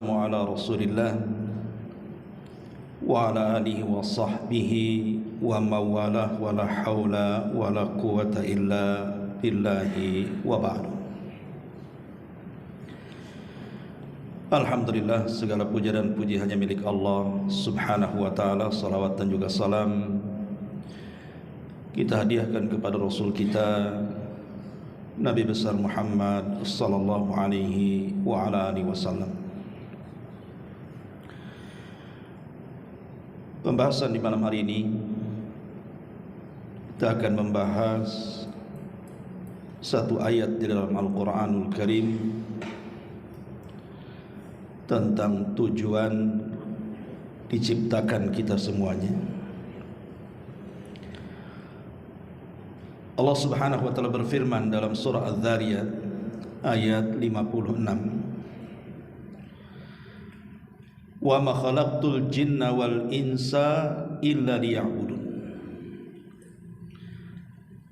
Ala Rasulillah wa ala alihi wa sahbihi wa mawalah wa la hawla wa la quwata illa billahi wa ba'du. Alhamdulillah, segala puja dan puji hanya milik Allah subhanahu wa ta'ala. Salawat dan juga salam kita hadiahkan kepada Rasul kita Nabi besar Muhammad sallallahu alaihi wa ala alihi wasallam. Pembahasan di malam hari ini kita akan membahas satu ayat di dalam Al-Quranul Karim tentang tujuan diciptakan kita semuanya. Allah Subhanahu wa taala berfirman dalam surah Az-Zariyat ayat 56, wa ma khalaqtul jinna wal insa illa liya'budun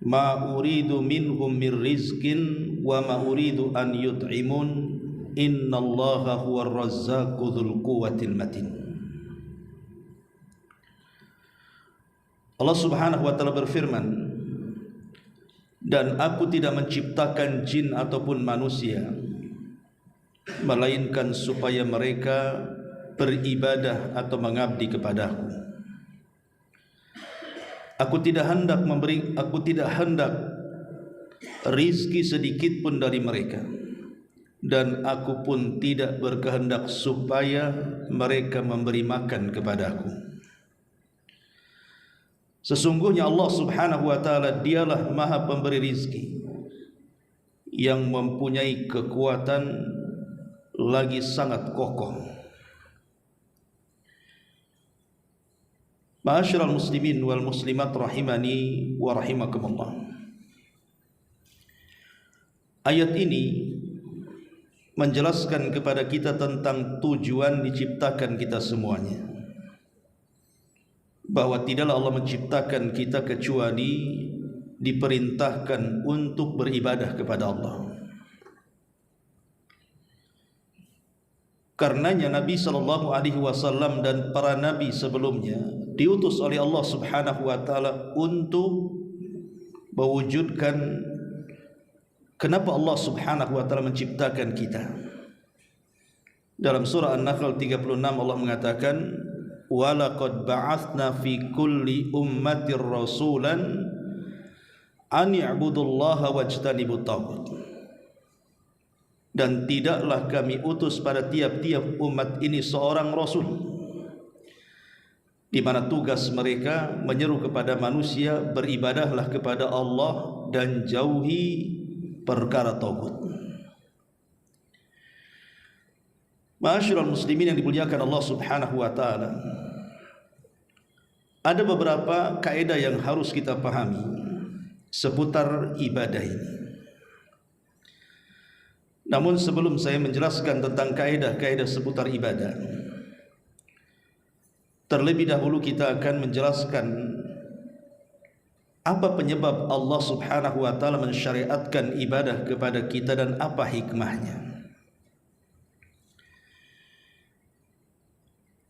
ma uridu minhum mir rizqin wa ma uridu an yut'imun innallaha huwar razzaqu dzul quwwatil matin. Allah Subhanahu wa taala berfirman, dan aku tidak menciptakan jin ataupun manusia melainkan supaya mereka beribadah atau mengabdi kepadaku. Aku tidak hendak rizki sedikit pun dari mereka, dan aku pun tidak berkehendak supaya mereka memberi makan kepadaku. Sesungguhnya Allah Subhanahu wa ta'ala dialah maha pemberi rizki yang mempunyai kekuatan lagi sangat kokoh. Ma'asyiral muslimin wal muslimat rahimani wa rahimakumullah. Ayat ini menjelaskan kepada kita tentang tujuan diciptakan kita semuanya, bahwa tidaklah Allah menciptakan kita kecuali diperintahkan untuk beribadah kepada Allah. Karenanya Nabi SAW dan para nabi sebelumnya diutus oleh Allah Subhanahu wa taala untuk mewujudkan kenapa Allah Subhanahu wa taala menciptakan kita. Dalam surah An-Nahl 36 Allah mengatakan, wa laqad ba'atsna fi kulli ummatir rasulan an i'budullaha wajtanibut taghut. Dan tidaklah kami utus pada tiap-tiap umat ini seorang rasul, di mana tugas mereka menyeru kepada manusia beribadahlah kepada Allah dan jauhi perkara taghut. Ma'asyiral muslimin yang dimuliakan Allah Subhanahu wa taala, ada beberapa kaidah yang harus kita pahami seputar ibadah ini. Namun sebelum saya menjelaskan tentang kaidah-kaidah seputar ibadah, terlebih dahulu kita akan menjelaskan apa penyebab Allah Subhanahu wa taala mensyariatkan ibadah kepada kita dan apa hikmahnya.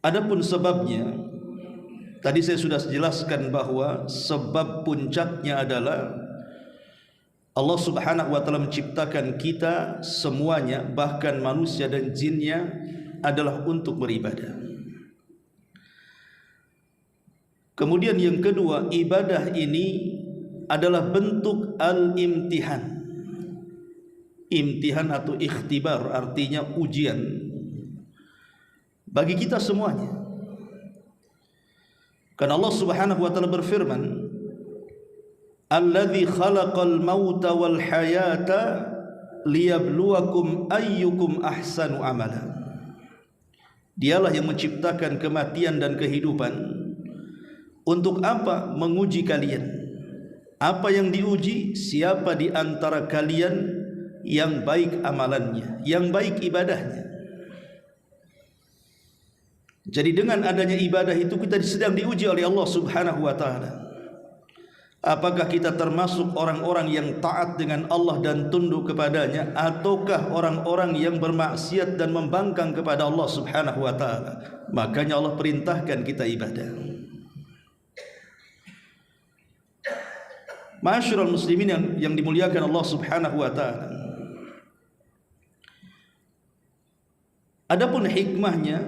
Adapun sebabnya, tadi saya sudah jelaskan bahwa sebab puncaknya adalah Allah Subhanahu wa taala menciptakan kita semuanya, bahkan manusia dan jinnya, adalah untuk beribadah. Kemudian yang kedua, ibadah ini adalah bentuk al-imtihan. Imtihan atau ikhtibar artinya ujian bagi kita semuanya. Karena Allah Subhanahu wa taala berfirman, alladzi khalaqal mauta wal hayata liyabluwakum ayyukum ahsanu amala. Dialah yang menciptakan kematian dan kehidupan. Untuk apa? Menguji kalian. Apa yang diuji? Siapa di antara kalian yang baik amalannya, yang baik ibadahnya. Jadi dengan adanya ibadah itu kita sedang diuji oleh Allah Subhanahu wa taala. Apakah kita termasuk orang-orang yang taat dengan Allah dan tunduk kepadanya, ataukah orang-orang yang bermaksiat dan membangkang kepada Allah Subhanahu wa taala? Makanya Allah perintahkan kita ibadah. Ma'asyiral muslimin yang dimuliakan Allah Subhanahu wa taala. Adapun hikmahnya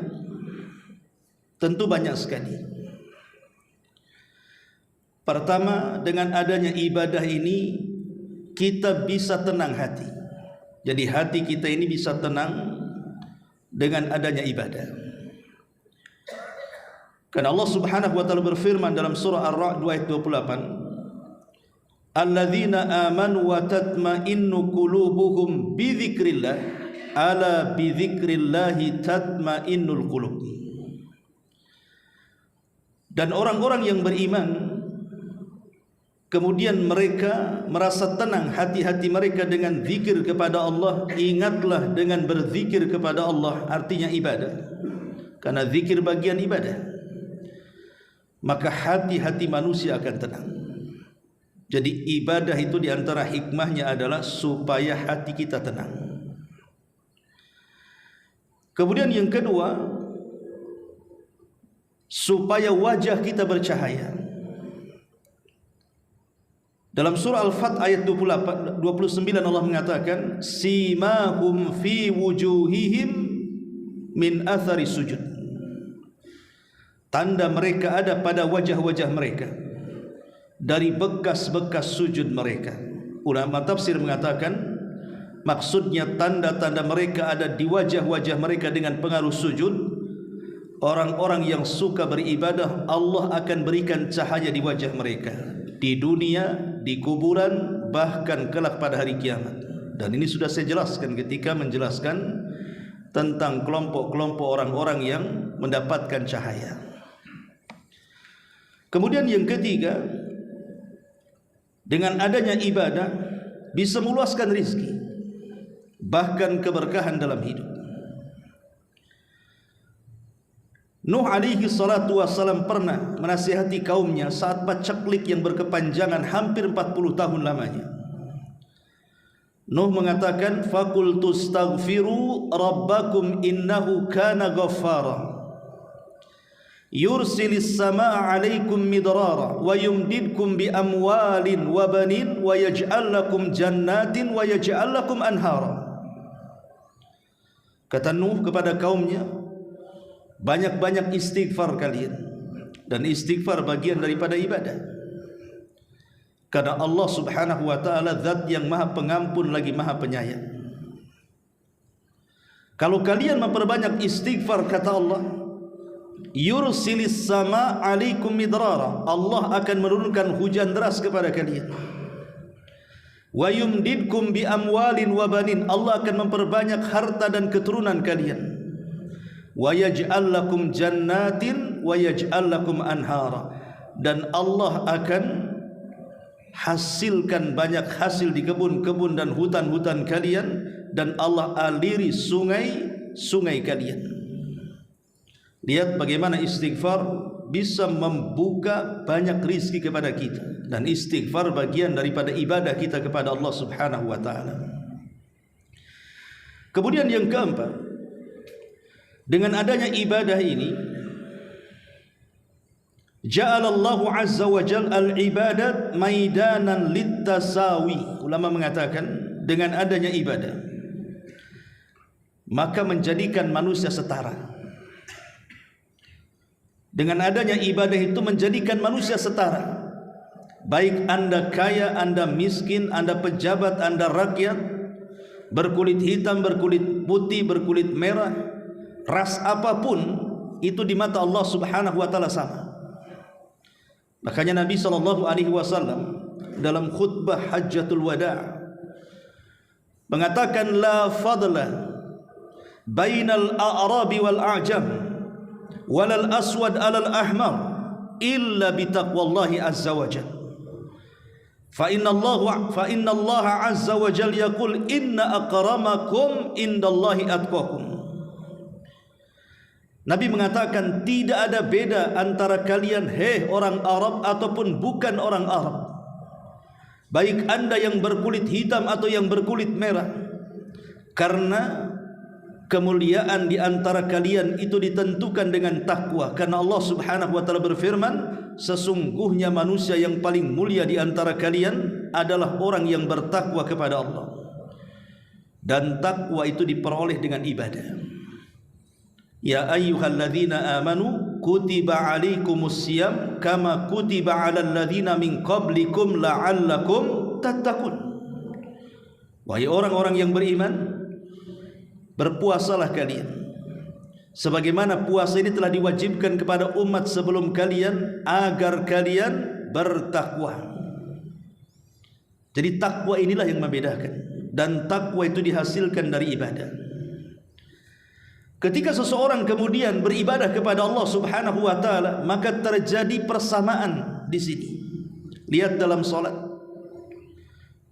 tentu banyak sekali. Pertama, dengan adanya ibadah ini kita bisa tenang hati. Jadi hati kita ini bisa tenang dengan adanya ibadah. Karena Allah Subhanahu wa taala berfirman dalam surah Ar-Ra'd ayat 28, "Alladzina amanu wa tatma'innu qulubuhum bi dzikrillah, ala bi dzikrillahi tatma'innul qulub." Dan orang-orang yang beriman kemudian mereka merasa tenang hati-hati mereka dengan zikir kepada Allah. Ingatlah dengan berzikir kepada Allah, artinya ibadah. Karena zikir bagian ibadah, maka hati-hati manusia akan tenang. Jadi ibadah itu diantara hikmahnya adalah supaya hati kita tenang. Kemudian yang kedua, supaya wajah kita bercahaya. Dalam surah Al-Fath ayat 29 Allah mengatakan, simahum fi wujuhihim min athari sujud. Tanda mereka ada pada wajah-wajah mereka dari bekas-bekas sujud mereka. Ulama tafsir mengatakan maksudnya tanda-tanda mereka ada di wajah-wajah mereka dengan pengaruh sujud. Orang-orang yang suka beribadah, Allah akan berikan cahaya di wajah mereka di dunia, di kuburan, bahkan kelak pada hari kiamat. Dan ini sudah saya jelaskan ketika menjelaskan tentang kelompok-kelompok orang-orang yang mendapatkan cahaya. Kemudian yang ketiga, dengan adanya ibadah bisa meluaskan rizki, bahkan keberkahan dalam hidup. Nuh alaihi salatu wassalam pernah menasihati kaumnya saat paceklik yang berkepanjangan hampir 40 tahun lamanya. Nuh mengatakan, faqultu astaghfiru rabbakum innahu kana ghaffara yursilis samaa alaikum midrara wa yumdidkum bi amwalin wa banin wa yaj'al lakum jannatin wa yaj'al lakum anhara. Kata Nuh kepada kaumnya, banyak-banyak istighfar kalian, dan istighfar bagian daripada ibadah. Karena Allah Subhanahu wa taala zat yang maha pengampun lagi maha penyayang. Kalau kalian memperbanyak istighfar, kata Allah, yursilis sama alaikum midrara, Allah akan menurunkan hujan deras kepada kalian. Wa yumdidkum bi amwalin wa banin, Allah akan memperbanyak harta dan keturunan kalian. Wa yaj'al lakum jannatin wa yaj'al lakum anhara, dan Allah akan hasilkan banyak hasil di kebun-kebun dan hutan-hutan kalian, dan Allah aliri sungai-sungai kalian. Lihat bagaimana istighfar bisa membuka banyak rizki kepada kita, dan istighfar bagian daripada ibadah kita kepada Allah Subhanahu wa taala. Kemudian yang keempat, dengan adanya ibadah ini, ja'alallahu azza wa jalla al-ibadat maidanan littasawi. Ulama mengatakan dengan adanya ibadah maka menjadikan manusia setara. Dengan adanya ibadah itu menjadikan manusia setara. Baik Anda kaya, Anda miskin, Anda pejabat, Anda rakyat, berkulit hitam, berkulit putih, berkulit merah, ras apapun itu di mata Allah Subhanahu wa taala sama. Makanya Nabi sallallahu alaihi wasallam dalam khutbah Hajjatul Wada' mengatakan, la fadla bainal a'rabi wal a'jam walal aswad alal ahmar illa bitaqwallahi azza wa jalla. Fa inna Allah azza wa jalla yaqul inna akramakum indallahi atqakum. Nabi mengatakan tidak ada beda antara kalian, hei orang Arab ataupun bukan orang Arab, baik anda yang berkulit hitam atau yang berkulit merah, karena kemuliaan di antara kalian itu ditentukan dengan takwa. Karena Allah Subhanahu wa taala berfirman, sesungguhnya manusia yang paling mulia di antara kalian adalah orang yang bertakwa kepada Allah. Dan takwa itu diperoleh dengan ibadah. Ya ayyuhalladzina amanu kutiba alaikumus siyam kama kutiba alal ladzina min qablikum la'allakum tattaqun. Wahai orang-orang yang beriman, berpuasalah kalian sebagaimana puasa ini telah diwajibkan kepada umat sebelum kalian agar kalian bertakwa. Jadi takwa inilah yang membedakan, dan takwa itu dihasilkan dari ibadah. Ketika seseorang kemudian beribadah kepada Allah Subhanahu wa taala, maka terjadi persamaan di sini. Lihat dalam salat,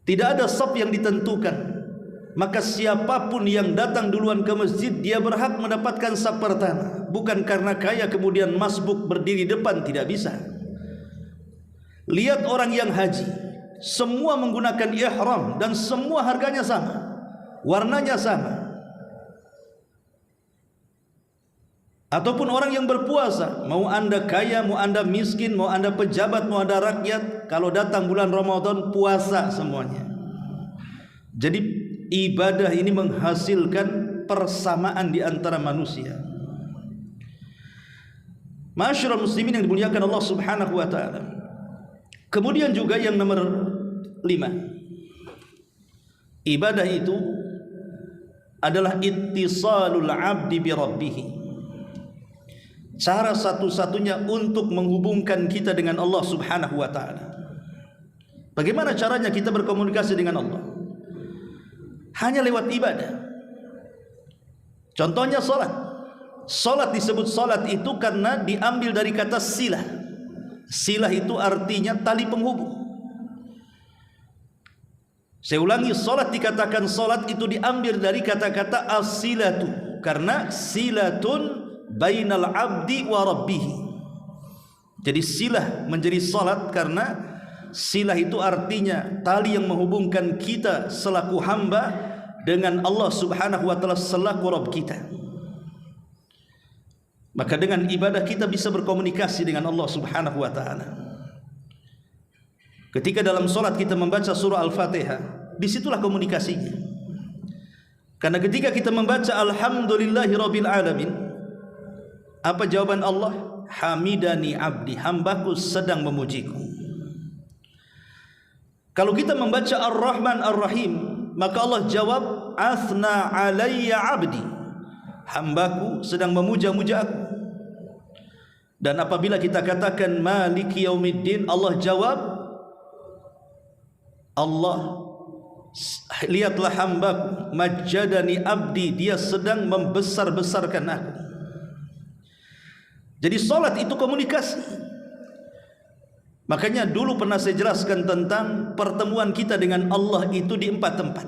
tidak ada shaf yang ditentukan. Maka siapapun yang datang duluan ke masjid, dia berhak mendapatkan shaf pertama. Bukan karena kaya kemudian masbuk berdiri depan, tidak bisa. Lihat orang yang haji, semua menggunakan ihram dan semua harganya sama, warnanya sama. Ataupun orang yang berpuasa, mau anda kaya, mau anda miskin, mau anda pejabat, mau anda rakyat, kalau datang bulan Ramadan puasa semuanya. Jadi ibadah ini menghasilkan persamaan di antara manusia. Ma'asyiral muslimin yang dimuliakan Allah Subhanahu wa taala. Kemudian juga yang nomor 5, ibadah itu adalah ittisalul abdi bi rabbih. Cara satu-satunya untuk menghubungkan kita dengan Allah Subhanahu wa taala. Bagaimana caranya kita berkomunikasi dengan Allah? Hanya lewat ibadah. Contohnya salat. Salat disebut salat itu karena diambil dari kata silah. Silah itu artinya tali penghubung. Saya ulangi, salat dikatakan salat itu diambil dari kata-kata as-silatu, karena silatun bainal abdi wa rabbih. Jadi silah menjadi salat karena silah itu artinya tali yang menghubungkan kita selaku hamba dengan Allah Subhanahu wa taala selaku Rabb kita. Maka dengan ibadah kita bisa berkomunikasi dengan Allah Subhanahu wa taala. Ketika dalam salat kita membaca surah Al-Fatihah, disitulah komunikasinya. Karena ketika kita membaca alhamdulillahirabbil alamin, apa jawaban Allah? Hamidani abdi, hambaku sedang memujiku. Kalau kita membaca Ar-Rahman Ar-Rahim, maka Allah jawab asna alayya abdi, hambaku sedang memuja-muja aku. Dan apabila kita katakan maliki yaumiddin, Allah jawab, Allah lihatlah hambaku majjadani abdi, dia sedang membesar-besarkan aku. Jadi salat itu komunikasi. Makanya dulu pernah saya jelaskan tentang pertemuan kita dengan Allah itu di 4 tempat.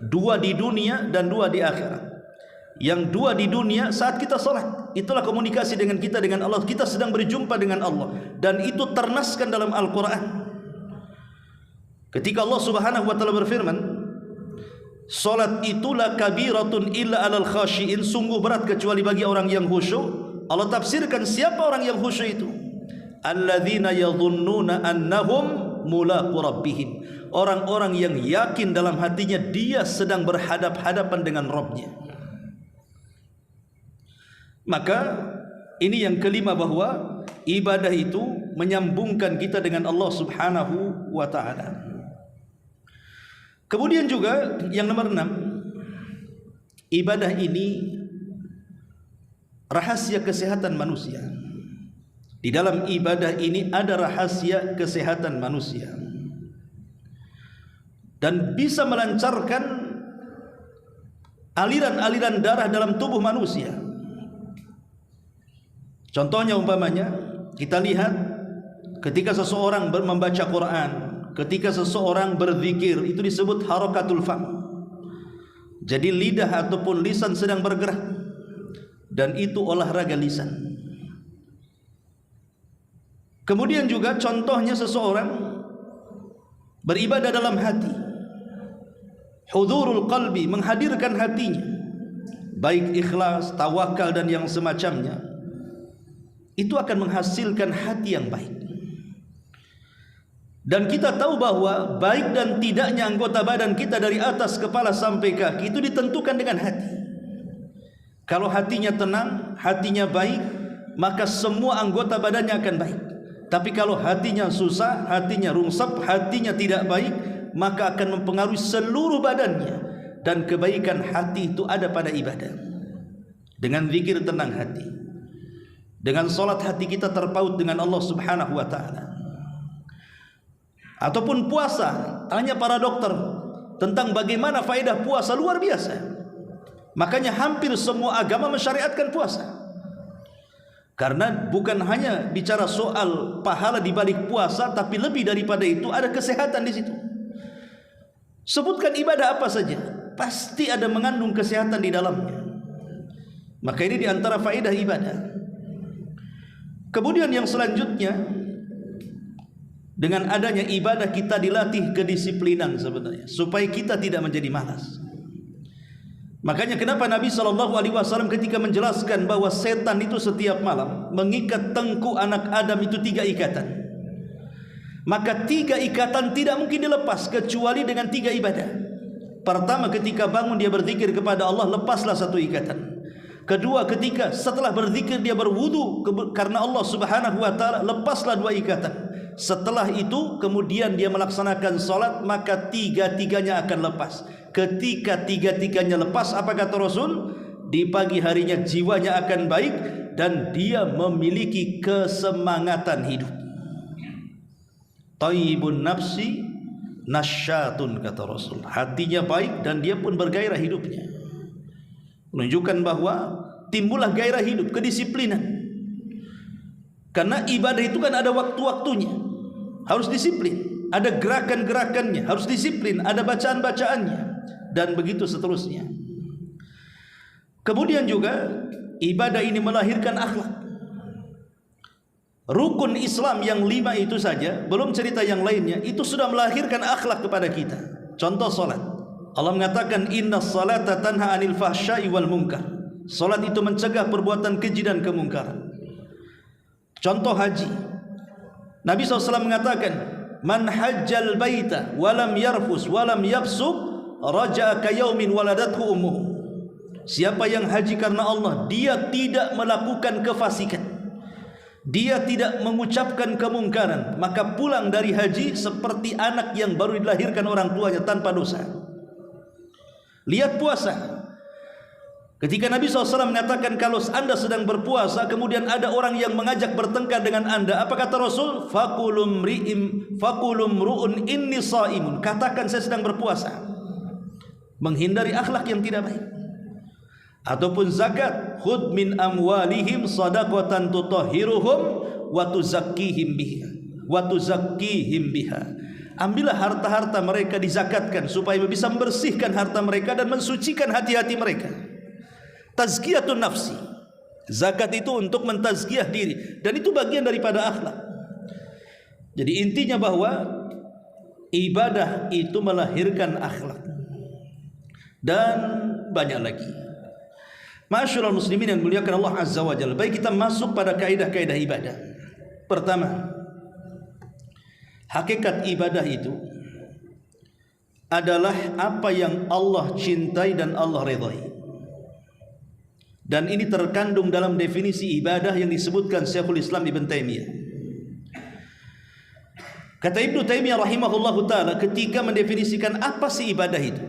2 di dunia dan 2 di akhirat. Yang 2 di dunia saat kita salat, itulah komunikasi dengan kita dengan Allah. Kita sedang berjumpa dengan Allah, dan itu ternaskan dalam Al-Quran. Ketika Allah Subhanahu wa taala berfirman, salat itulah kabiratun illa alal khashiin, sungguh berat kecuali bagi orang yang khusyuk. Allah tafsirkan siapa orang yang khusyuk itu? Alladzina yadhunnuna annahum mulaqu rabbihim, orang-orang yang yakin dalam hatinya dia sedang berhadap-hadapan dengan Rabbnya. Maka ini yang kelima, bahwa ibadah itu menyambungkan kita dengan Allah Subhanahu wa taala. Kemudian juga yang nomor 6, ibadah ini rahasia kesehatan manusia. Di dalam ibadah ini ada rahasia kesehatan manusia, dan bisa melancarkan aliran-aliran darah dalam tubuh manusia. Contohnya umpamanya kita lihat ketika seseorang membaca Quran, ketika seseorang berzikir, itu disebut harakatul fam. Jadi lidah ataupun lisan sedang bergerak, dan itu olahraga lisan. Kemudian juga contohnya seseorang beribadah dalam hati, hudurul qalbi, menghadirkan hatinya, baik ikhlas, tawakal dan yang semacamnya, itu akan menghasilkan hati yang baik. Dan kita tahu bahwa baik dan tidaknya anggota badan kita dari atas kepala sampai kaki itu ditentukan dengan hati. Kalau hatinya tenang, hatinya baik, maka semua anggota badannya akan baik. Tapi kalau hatinya susah, hatinya rungsep, hatinya tidak baik, maka akan mempengaruhi seluruh badannya. Dan kebaikan hati itu ada pada ibadah. Dengan zikir tenang hati, dengan solat hati kita terpaut dengan Allah Subhanahu wa ta'ala. Ataupun puasa, tanya para dokter tentang bagaimana faedah puasa, luar biasa. Makanya hampir semua agama mensyariatkan puasa. Karena bukan hanya bicara soal pahala di balik puasa, tapi lebih daripada itu ada kesehatan di situ. Sebutkan ibadah apa saja, pasti ada mengandung kesehatan di dalamnya. Maka ini di antara faedah ibadah. Kemudian yang selanjutnya, dengan adanya ibadah kita dilatih kedisiplinan sebenarnya, supaya kita tidak menjadi malas. Makanya kenapa Nabi SAW ketika menjelaskan bahwa setan itu setiap malam mengikat tengkuk anak Adam itu 3 ikatan, maka 3 ikatan tidak mungkin dilepas kecuali dengan 3 ibadah. Pertama, ketika bangun dia berzikir kepada Allah, lepaslah 1 ikatan. Kedua, ketika setelah berzikir dia berwudu karena Allah Subhanahu wa ta'ala, lepaslah 2 ikatan. Setelah itu kemudian dia melaksanakan salat, maka 3-tiganya akan lepas. Ketika 3-tiganya lepas, apa kata Rasul? Di pagi harinya jiwanya akan baik dan dia memiliki kesemangatan hidup. Thayyibun nafsi nasyatun, kata Rasul. Hatinya baik dan dia pun bergairah hidupnya. Menunjukkan bahwa timbullah gairah hidup, kedisiplinan. Karena ibadah itu kan ada waktu-waktunya, harus disiplin. Ada gerakan-gerakannya, harus disiplin. Ada bacaan-bacaannya, dan begitu seterusnya. Kemudian juga ibadah ini melahirkan akhlak. Rukun Islam yang 5 itu saja, belum cerita yang lainnya, itu sudah melahirkan akhlak kepada kita. Contoh salat, Allah mengatakan innas salata tanha 'anil fahsya'i wal munkar. Salat itu mencegah perbuatan keji dan kemungkaran. Contoh haji, Nabi SAW mengatakan, man hajjal baita walam yarfus walam yafsuk raja'a ka yaumin waladathu ummuh. Siapa yang haji karena Allah, dia tidak melakukan kefasikan, dia tidak mengucapkan kemungkaran, maka pulang dari haji seperti anak yang baru dilahirkan orang tuanya tanpa dosa. Lihat puasa. Ketika Nabi SAW mengatakan kalau anda sedang berpuasa, kemudian ada orang yang mengajak bertengkar dengan anda, apa kata Rasul? Fakulum ru'un inni sa'imun. Katakan saya sedang berpuasa. Menghindari akhlak yang tidak baik. Ataupun zakat, khud min amwalihim sadaqatan tutahhiruhum wa tuzakkihim biha. Ambillah harta-harta mereka, dizakatkan supaya bisa membersihkan harta mereka dan mensucikan hati-hati mereka. Tazkiyatun nafsi. Zakat itu untuk mentazkiyah diri, dan itu bagian daripada akhlak. Jadi intinya bahwa ibadah itu melahirkan akhlak. Dan banyak lagi. Ma'asyiral muslimin yang muliakan Allah Azza wa Jalla. Baik, kita masuk pada kaidah-kaidah ibadah. Pertama, hakikat ibadah itu adalah apa yang Allah cintai dan Allah ridhai. Dan ini terkandung dalam definisi ibadah yang disebutkan Syekhul Islam Ibn Taimiyah. Kata Ibnu Taimiyah rahimahullahu ta'ala ketika mendefinisikan apa sih ibadah itu,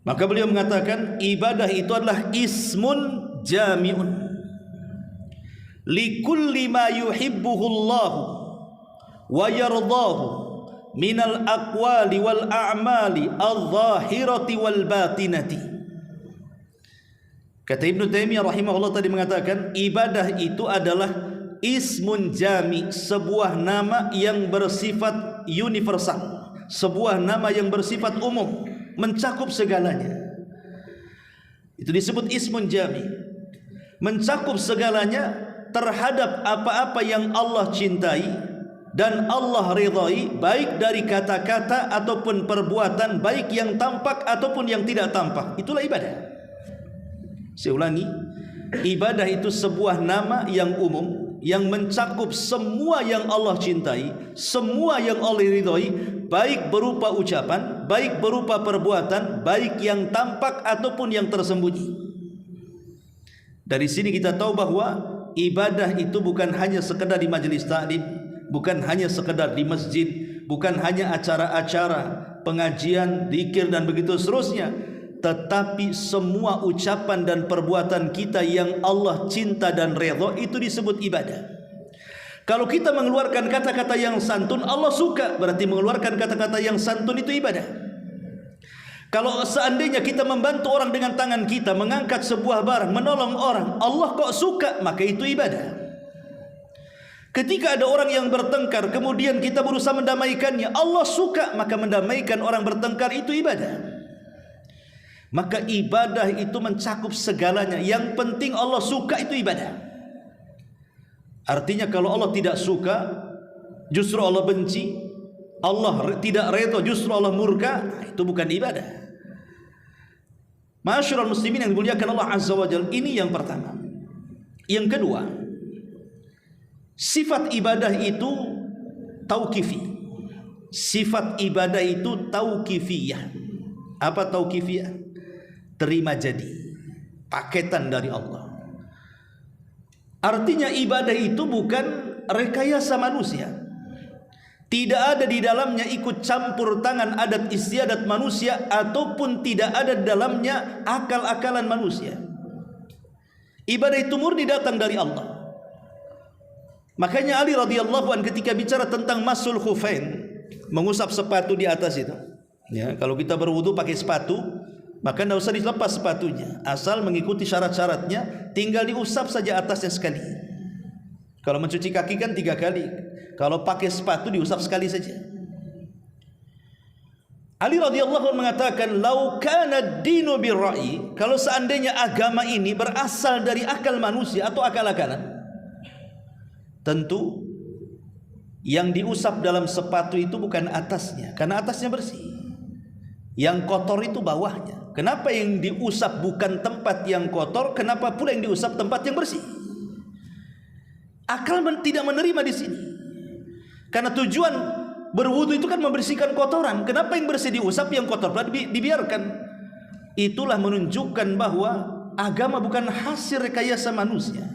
maka beliau mengatakan ibadah itu adalah ismun jami'un likulli ma yuhibbuhullahu wa yardahu minal aqwali wal a'mali adh-dhahirati wal batinati. Kata Ibnu Taimiyah rahimahullah tadi mengatakan ibadah itu adalah ismun jami, sebuah nama yang bersifat universal, sebuah nama yang bersifat umum, mencakup segalanya. Itu disebut ismun jami, mencakup segalanya terhadap apa-apa yang Allah cintai dan Allah ridhai, baik dari kata-kata ataupun perbuatan, baik yang tampak ataupun yang tidak tampak. Itulah ibadah. Saya ulangi, ibadah itu sebuah nama yang umum yang mencakup semua yang Allah cintai, semua yang Allah ridhai, baik berupa ucapan, baik berupa perbuatan, baik yang tampak ataupun yang tersembunyi. Dari sini kita tahu bahwa ibadah itu bukan hanya sekedar di majelis taklim, bukan hanya sekedar di masjid, bukan hanya acara-acara pengajian, zikir dan begitu seterusnya, tetapi semua ucapan dan perbuatan kita yang Allah cinta dan redha itu disebut ibadah. Kalau kita mengeluarkan kata-kata yang santun, Allah suka, berarti mengeluarkan kata-kata yang santun itu ibadah. Kalau seandainya kita membantu orang dengan tangan kita, mengangkat sebuah barang, menolong orang, Allah kok suka, maka itu ibadah. Ketika ada orang yang bertengkar, kemudian kita berusaha mendamaikannya, Allah suka, maka mendamaikan orang bertengkar itu ibadah. Maka ibadah itu mencakup segalanya. Yang penting Allah suka, itu ibadah. Artinya kalau Allah tidak suka, justru Allah benci, Allah tidak redha, justru Allah murka, itu bukan ibadah. Ma'asyiral muslimin yang dimuliakan Allah Azza wa Jalla, ini yang pertama. Yang kedua, sifat ibadah itu tauqifi. Sifat ibadah itu tauqifiyah. Apa tauqifiyah? Terima jadi, paketan dari Allah. Artinya ibadah itu bukan rekayasa manusia. Tidak ada di dalamnya ikut campur tangan adat istiadat manusia, ataupun tidak ada di dalamnya akal-akalan manusia. Ibadah itu murni datang dari Allah. Makanya Ali radhiyallahu anhu ketika bicara tentang masul khufain, mengusap sepatu di atas itu, ya, kalau kita berwudu pakai sepatu, maka tidak usah dilepas sepatunya, asal mengikuti syarat-syaratnya, tinggal diusap saja atasnya sekali. Kalau mencuci kaki kan 3 kali, kalau pakai sepatu diusap sekali saja. Ali radhiyallahu anhu mengatakan, "Lau kana ad-dinu bir-ra'yi," kalau seandainya agama ini berasal dari akal manusia atau akal-akalan, tentu yang diusap dalam sepatu itu bukan atasnya, karena atasnya bersih. Yang kotor itu bawahnya. Kenapa yang diusap bukan tempat yang kotor? Kenapa pula yang diusap tempat yang bersih? Akal tidak menerima di sini. Karena tujuan berwudu itu kan membersihkan kotoran. Kenapa yang bersih diusap, yang kotor pula dibiarkan? Itulah menunjukkan bahwa agama bukan hasil rekayasa manusia.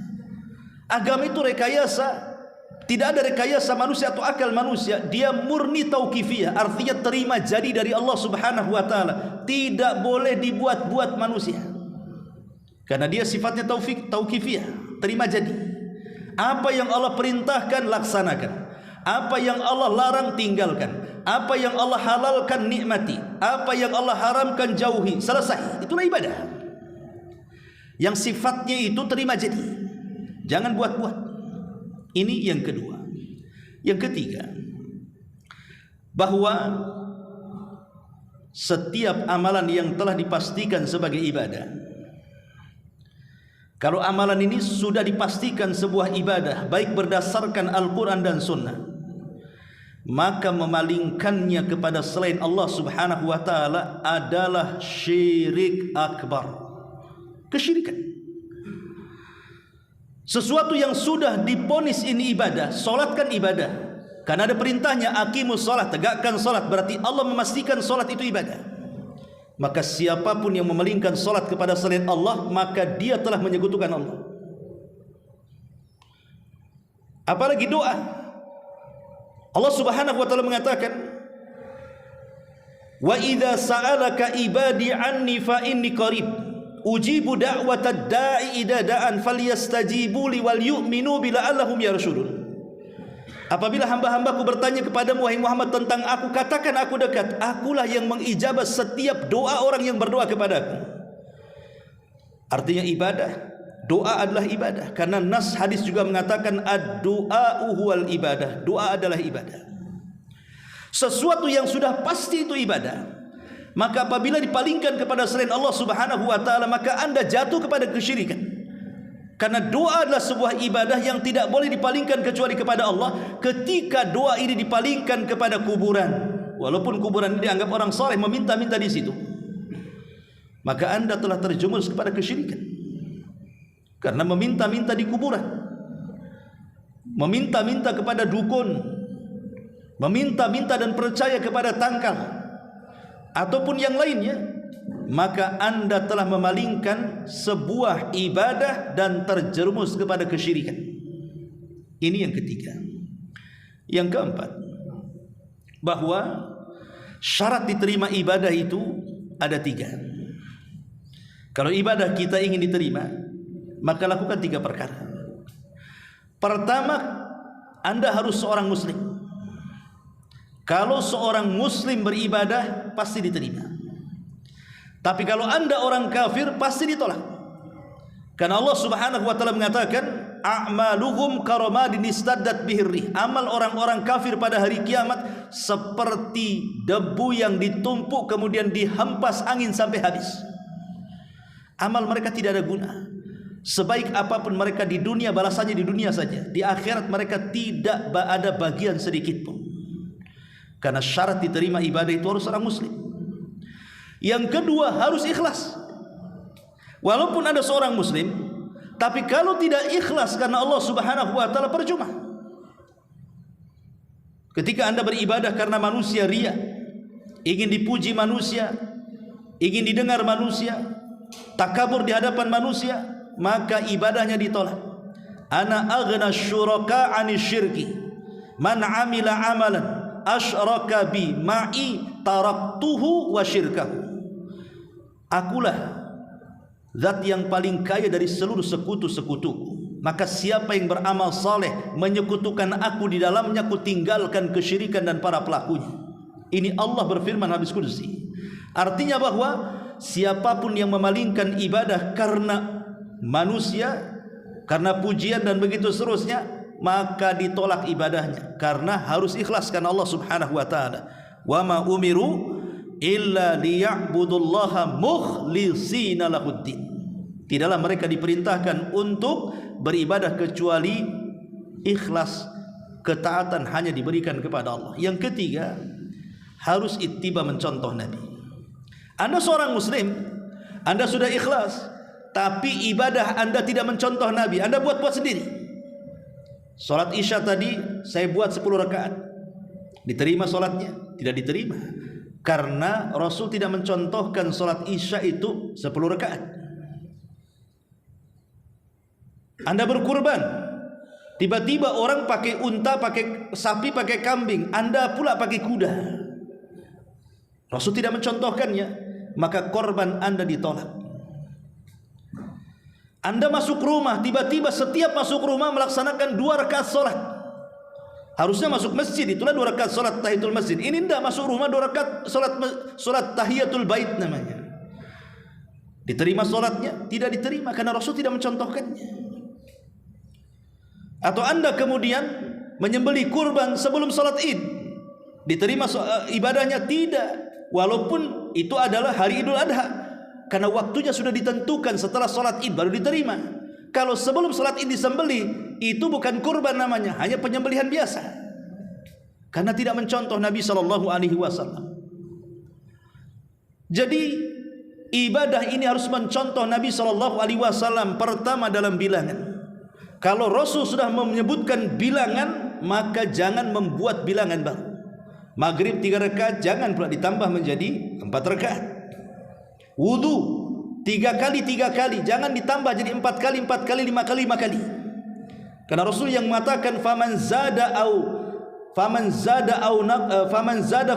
Agama itu rekayasa, tidak ada rekayasa manusia atau akal manusia. Dia murni tauqifiyah, artinya terima jadi dari Allah Subhanahu wa taala. Tidak boleh dibuat-buat manusia. Karena dia sifatnya tauqifiyah, terima jadi. Apa yang Allah perintahkan laksanakan, apa yang Allah larang tinggalkan, apa yang Allah halalkan nikmati, apa yang Allah haramkan jauhi. Selesai, itulah ibadah. Yang sifatnya itu terima jadi, jangan buat-buat. Ini yang kedua. Yang ketiga, bahwa setiap amalan yang telah dipastikan sebagai ibadah, kalau amalan ini sudah dipastikan sebuah ibadah, baik berdasarkan Al-Quran dan Sunnah, maka memalingkannya kepada selain Allah Subhanahu wa ta'ala adalah syirik akbar, kesyirikan. Sesuatu yang sudah diponis ini ibadah, solat kan ibadah, karena ada perintahnya aqimus solat, tegakkan solat, berarti Allah memastikan solat itu ibadah. Maka siapapun yang memalingkan solat kepada selain Allah, maka dia telah menyekutukan Allah. Apalagi doa, Allah Subhanahu wa ta'ala mengatakan, "Wa idza sa'alaka ibadi anni fa inni qarib ujibu da'watad da'i idza da'an falyastajibu li wal yu'minu bila'allahum yarshudun." Apabila hamba-hambaku bertanya kepadamu wahai Muhammad tentang aku, katakan aku dekat. Akulah yang mengijabah setiap doa orang yang berdoa kepadaku. Artinya ibadah, doa adalah ibadah. Karena nas hadis juga mengatakan ad-du'a'u huwal ibadah. Doa adalah ibadah. Sesuatu yang sudah pasti itu ibadah, maka apabila dipalingkan kepada selain Allah Subhanahu wa ta'ala, maka anda jatuh kepada kesyirikan. Karena doa adalah sebuah ibadah yang tidak boleh dipalingkan kecuali kepada Allah. Ketika doa ini dipalingkan kepada kuburan, walaupun kuburan ini dianggap orang saleh meminta-minta di situ, maka Anda telah terjerumus kepada kesyirikan. Karena meminta-minta di kuburan, meminta-minta kepada dukun, meminta-minta dan percaya kepada tangkal ataupun yang lainnya, maka Anda telah memalingkan sebuah ibadah dan terjerumus kepada kesyirikan. Ini yang ketiga. Yang keempat, bahwa syarat diterima ibadah itu ada 3. Kalau ibadah kita ingin diterima, maka lakukan 3 perkara. Pertama, Anda harus seorang muslim. Kalau seorang muslim beribadah, pasti diterima. Tapi kalau Anda orang kafir, pasti ditolak. Karena Allah Subhanahu wa taala mengatakan, a'maluhum karamadin istaddat bihirri. Amal orang-orang kafir pada hari kiamat seperti debu yang ditumpuk kemudian dihempas angin sampai habis. Amal mereka tidak ada guna. Sebaik apapun mereka di dunia, balasannya di dunia saja. Di akhirat mereka tidak ada bagian sedikit pun. Karena syarat diterima ibadah itu harus orang muslim. Yang kedua, harus ikhlas. Walaupun ada seorang muslim, tapi kalau tidak ikhlas karena Allah Subhanahu wa taala, percuma. Ketika Anda beribadah karena manusia riya, ingin dipuji manusia, ingin didengar manusia, takabur di hadapan manusia, maka ibadahnya ditolak. Ana aghna syuraka 'ani syirki man 'amila 'amalan asyraka bi ma'i taraktuhu wa syirkahu. Akulah zat yang paling kaya dari seluruh sekutu-sekutuku. Maka siapa yang beramal saleh menyekutukan aku di dalamnya, aku tinggalkan kesyirikan dan para pelakunya. Ini Allah berfirman hadis qudsi. Artinya bahwa siapapun yang memalingkan ibadah karena manusia, karena pujian dan begitu seterusnya, maka ditolak ibadahnya. Karena harus ikhlas karena Allah Subhanahu wa taala. Wa ma umiru illa liya'budullaha mukhlishina lahuddin. Tidaklah mereka diperintahkan untuk beribadah kecuali ikhlas, ketaatan hanya diberikan kepada Allah. Yang ketiga, harus ittiba, mencontoh Nabi. Anda seorang muslim, Anda sudah ikhlas, tapi ibadah Anda tidak mencontoh Nabi, Anda buat-buat sendiri. Salat Isya tadi saya buat 10 rakaat. Diterima salatnya? Tidak diterima. Karena Rasul tidak mencontohkan salat Isya itu 10 rakaat. Anda berkurban, tiba-tiba orang pakai unta, pakai sapi, pakai kambing, Anda pula pakai kuda. Rasul tidak mencontohkannya, maka korban Anda ditolak. Anda masuk rumah, tiba-tiba setiap masuk rumah melaksanakan 2 rakaat salat. Harusnya masuk masjid, itulah 2 rakaat salat tahiyatul masjid. Ini tidak masuk rumah 2 rakaat salat tahiyatul bait namanya. Diterima salatnya? Tidak diterima karena Rasul tidak mencontohkannya. Atau Anda kemudian menyembelih kurban sebelum salat Id, diterima ibadahnya? Tidak, walaupun itu adalah hari Idul Adha, karena waktunya sudah ditentukan setelah salat Id baru diterima. Kalau sebelum salat Id disembelih, itu bukan kurban namanya, hanya penyembelihan biasa, karena tidak mencontoh Nabi SAW. Jadi ibadah ini harus mencontoh Nabi SAW. Pertama, dalam bilangan. Kalau Rasul sudah menyebutkan bilangan, maka jangan membuat bilangan baru. Maghrib 3 rakaat, jangan pula ditambah menjadi 4 rakaat. Wudu 3 kali 3 kali, jangan ditambah jadi 4 kali 4 kali 5 kali 5 kali. Karena Rasul yang mengatakan faman zada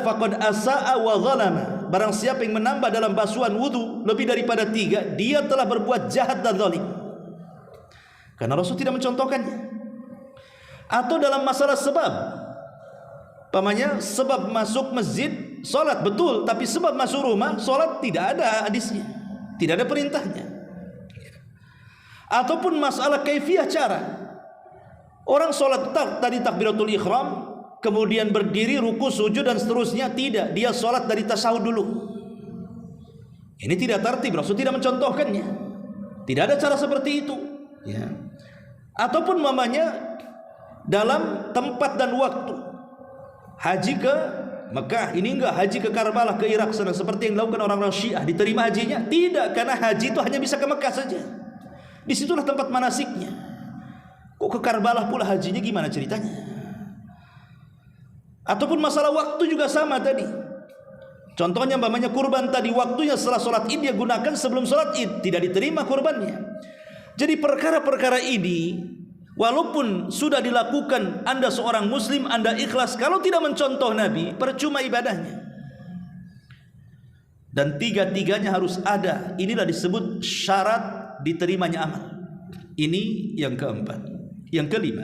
faqad asaa wa zalama. Barang siapa yang menambah dalam basuhan wudu lebih daripada 3, dia telah berbuat jahat dan zalim. Karena Rasul tidak mencontohkannya. Atau dalam masalah sebab, pamannya sebab masuk masjid salat betul, tapi sebab masuk rumah salat tidak ada hadisnya, tidak ada perintahnya. Ataupun masalah kaifiah, cara orang salat tadi takbiratul ihram, kemudian berdiri, ruku, sujud dan seterusnya, tidak, dia salat dari tasyahud dulu. Ini tidak tertib, Rasul tidak mencontohkannya. Tidak ada cara seperti itu. ya. Ataupun mamanya dalam tempat dan waktu. Haji ke Mekah, ini enggak haji ke Karbala, ke Irak sana seperti yang dilakukan orang-orang Syiah. Diterima hajinya? Tidak, karena haji itu hanya bisa ke Mekah saja. Disitulah tempat manasiknya. Kok ke Karbala pula hajinya, gimana ceritanya? Ataupun masalah waktu juga sama tadi. Contohnya umpamanya kurban tadi, waktunya setelah sholat id dia gunakan, sebelum sholat id tidak diterima kurbannya. Jadi perkara-perkara ini walaupun sudah dilakukan, Anda seorang muslim, Anda ikhlas, kalau tidak mencontoh Nabi, percuma ibadahnya. Dan tiga-tiganya harus ada. Inilah disebut syarat diterimanya amal. Ini yang keempat. Yang kelima,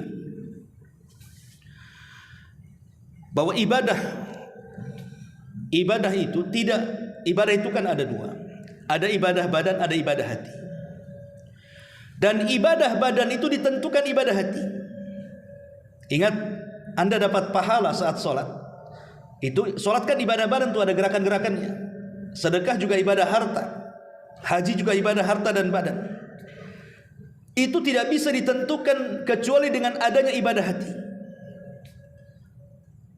bahwa ibadah itu tidak, ibadah itu kan ada dua. Ada ibadah badan, ada ibadah hati. Dan ibadah badan itu ditentukan ibadah hati. Ingat, Anda dapat pahala saat sholat. Itu sholat kan ibadah badan, itu ada gerakan-gerakannya. Sedekah juga ibadah harta. Haji juga ibadah harta dan badan. Itu tidak bisa ditentukan kecuali dengan adanya ibadah hati.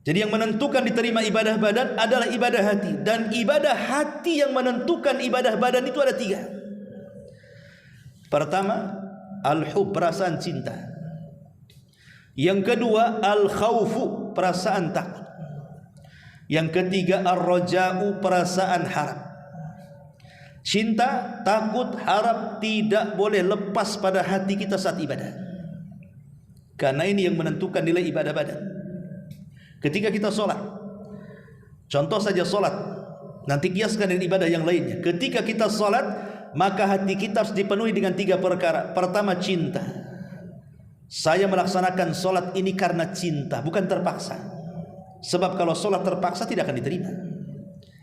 Jadi yang menentukan diterima ibadah badan adalah ibadah hati. Dan ibadah hati yang menentukan ibadah badan itu ada tiga. Pertama, al-hub, perasaan cinta. Yang kedua, al-khawfu, perasaan takut. Yang ketiga, ar-raja'u, perasaan harap. Cinta, takut, harap tidak boleh lepas pada hati kita saat ibadah. Karena ini yang menentukan nilai ibadah badan. Ketika kita sholat, contoh saja sholat, nanti kiaskan dengan ibadah yang lainnya. Ketika kita sholat, maka hati kita harus dipenuhi dengan tiga perkara. Pertama, cinta. Saya melaksanakan sholat ini karena cinta, bukan terpaksa. Sebab kalau sholat terpaksa tidak akan diterima.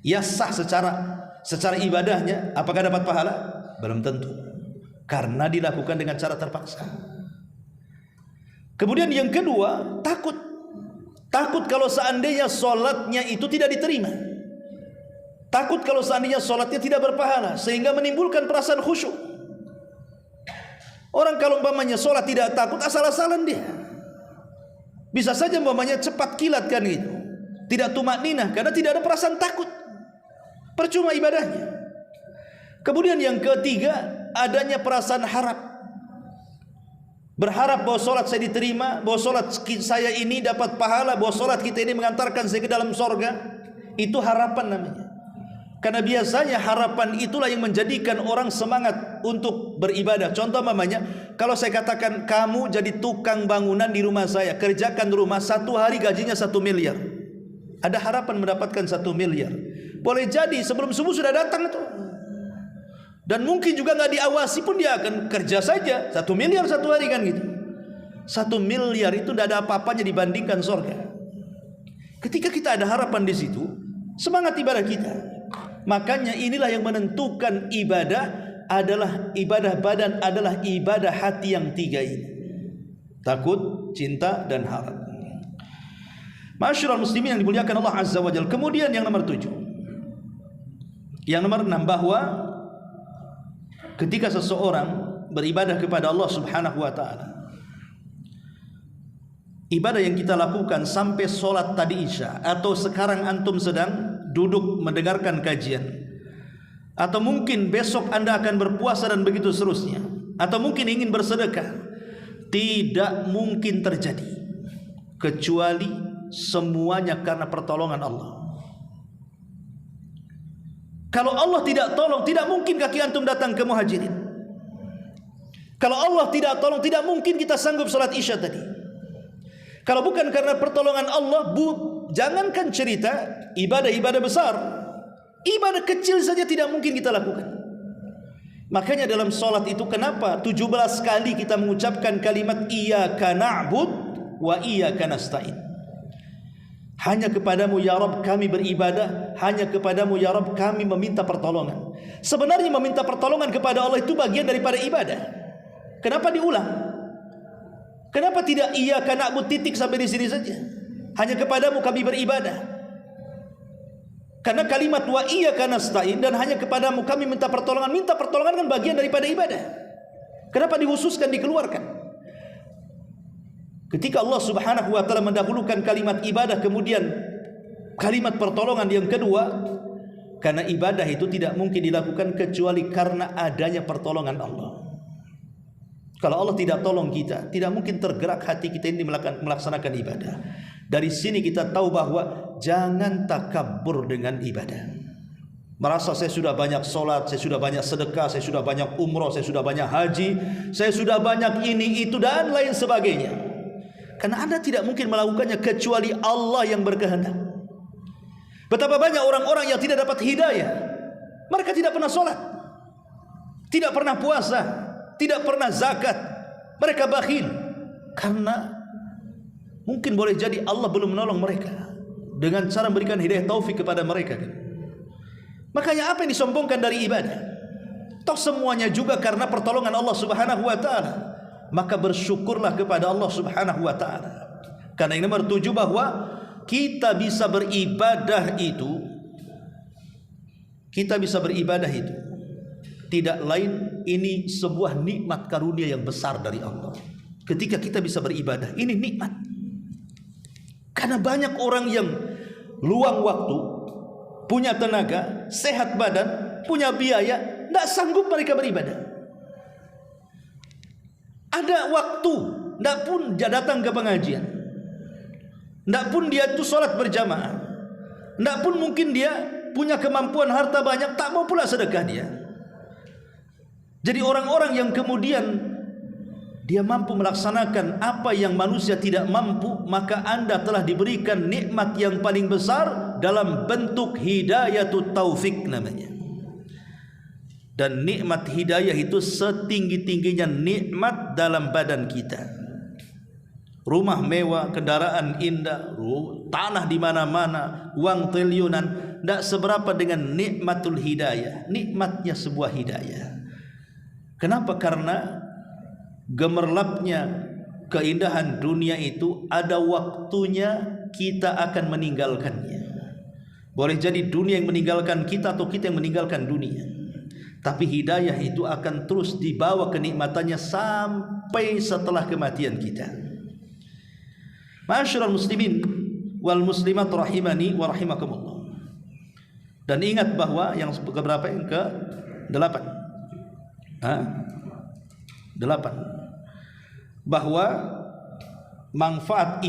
Ya sah secara ibadahnya, apakah dapat pahala? Belum tentu, karena dilakukan dengan cara terpaksa. Kemudian yang kedua, takut. Takut kalau seandainya sholatnya itu tidak diterima. Takut kalau seandainya sholatnya tidak berpahala, sehingga menimbulkan perasaan khusyuk. Orang kalau umpamanya sholat tidak takut, asal-asalan dia. Bisa saja umpamanya cepat kilat kan gitu. Tidak tumakninah karena tidak ada perasaan takut. Percuma ibadahnya. Kemudian yang ketiga, adanya perasaan harap. Berharap bahwa sholat saya diterima, bahwa sholat saya ini dapat pahala, bahwa sholat kita ini mengantarkan saya ke dalam sorga. Itu harapan namanya. Karena biasanya harapan itulah yang menjadikan orang semangat untuk beribadah. Contoh mamanya, kalau saya katakan kamu jadi tukang bangunan di rumah saya, kerjakan rumah, 1 hari gajinya 1 miliar. Ada harapan mendapatkan 1 miliar. Boleh jadi sebelum subuh sudah datang itu. Dan mungkin juga nggak diawasi pun dia akan kerja saja 1 miliar 1 hari kan gitu. 1 miliar itu tidak ada apa-apanya dibandingkan surga. Ketika kita ada harapan di situ, semangat ibadah kita. Makanya inilah yang menentukan ibadah adalah ibadah badan, adalah ibadah hati yang tiga ini. Takut, cinta, dan harap. Masyarul muslimin yang dimuliakan Allah Azza wa Jalla. Kemudian yang nomor 7. Yang nomor 6, bahwa ketika seseorang beribadah kepada Allah Subhanahu wa ta'ala, ibadah yang kita lakukan sampai sholat tadi isya, atau sekarang antum sedang duduk mendengarkan kajian, atau mungkin besok anda akan berpuasa dan begitu seterusnya, atau mungkin ingin bersedekah, tidak mungkin terjadi kecuali semuanya karena pertolongan Allah. Kalau Allah tidak tolong, tidak mungkin kaki antum datang ke Muhajirin. Kalau Allah tidak tolong, tidak mungkin kita sanggup sholat isya tadi. Kalau bukan karena pertolongan Allah, jangankan cerita ibadah-ibadah besar, ibadah kecil saja tidak mungkin kita lakukan. Makanya dalam sholat itu kenapa 17 kali kita mengucapkan kalimat iyyaka na'bud wa iyyaka nasta'in. Hanya kepadamu ya Rabb kami beribadah, hanya kepadamu ya Rabb kami meminta pertolongan. Sebenarnya meminta pertolongan kepada Allah itu bagian daripada ibadah. Kenapa diulang? Kenapa tidak iyyaka na'bud titik sampai di sini saja? Hanya kepadamu kami beribadah. Karena kalimat wa iyyaka nasta'in dan hanya kepadamu kami minta pertolongan kan bagian daripada ibadah. Kenapa dikhususkan, dikeluarkan? Ketika Allah Subhanahu wa taala mendahulukan kalimat ibadah kemudian kalimat pertolongan yang kedua, karena ibadah itu tidak mungkin dilakukan kecuali karena adanya pertolongan Allah. Kalau Allah tidak tolong kita, tidak mungkin tergerak hati kita ini melaksanakan ibadah. Dari sini kita tahu bahwa jangan takabur dengan ibadah. Merasa saya sudah banyak sholat, saya sudah banyak sedekah, saya sudah banyak umroh, saya sudah banyak haji, saya sudah banyak ini, itu dan lain sebagainya. Karena Anda tidak mungkin melakukannya kecuali Allah yang berkehendak. Betapa banyak orang-orang yang tidak dapat hidayah. Mereka tidak pernah sholat, tidak pernah puasa, tidak pernah zakat. Mereka bakhil karena mungkin boleh jadi Allah belum menolong mereka dengan cara memberikan hidayah taufik kepada mereka. Makanya apa yang disombongkan dari ibadah? Toh semuanya juga karena pertolongan Allah Subhanahu wa taala. Maka bersyukurlah kepada Allah Subhanahu wa taala. Karena ini nomor 7 bahwa kita bisa beribadah itu tidak lain, ini sebuah nikmat karunia yang besar dari Allah. Ketika kita bisa beribadah, ini nikmat. Karena banyak orang yang luang waktu, punya tenaga, sehat badan, punya biaya, tidak sanggup mereka beribadah. Ada waktu, tidak pun dia datang ke pengajian, tidak pun dia itu sholat berjamaah, tidak pun mungkin dia punya kemampuan harta banyak, tak mau pula sedekah dia. Jadi orang-orang yang kemudian dia mampu melaksanakan apa yang manusia tidak mampu, maka Anda telah diberikan nikmat yang paling besar dalam bentuk hidayatut taufik namanya. Dan nikmat hidayah itu setinggi-tingginya nikmat dalam badan kita. Rumah mewah, kendaraan indah, tanah di mana-mana, uang triliunan, tidak seberapa dengan nikmatul hidayah. Nikmatnya sebuah hidayah. Kenapa? Karena gemerlapnya keindahan dunia itu ada waktunya kita akan meninggalkannya. Boleh jadi dunia yang meninggalkan kita atau kita yang meninggalkan dunia. Tapi hidayah itu akan terus dibawa kenikmatannya sampai setelah kematian kita. Ma'asyiral muslimin wal muslimat rahimani wa rahimakumullah. Dan ingat bahwa yang keberapa? Yang ke-8. 8. Bahwa manfaat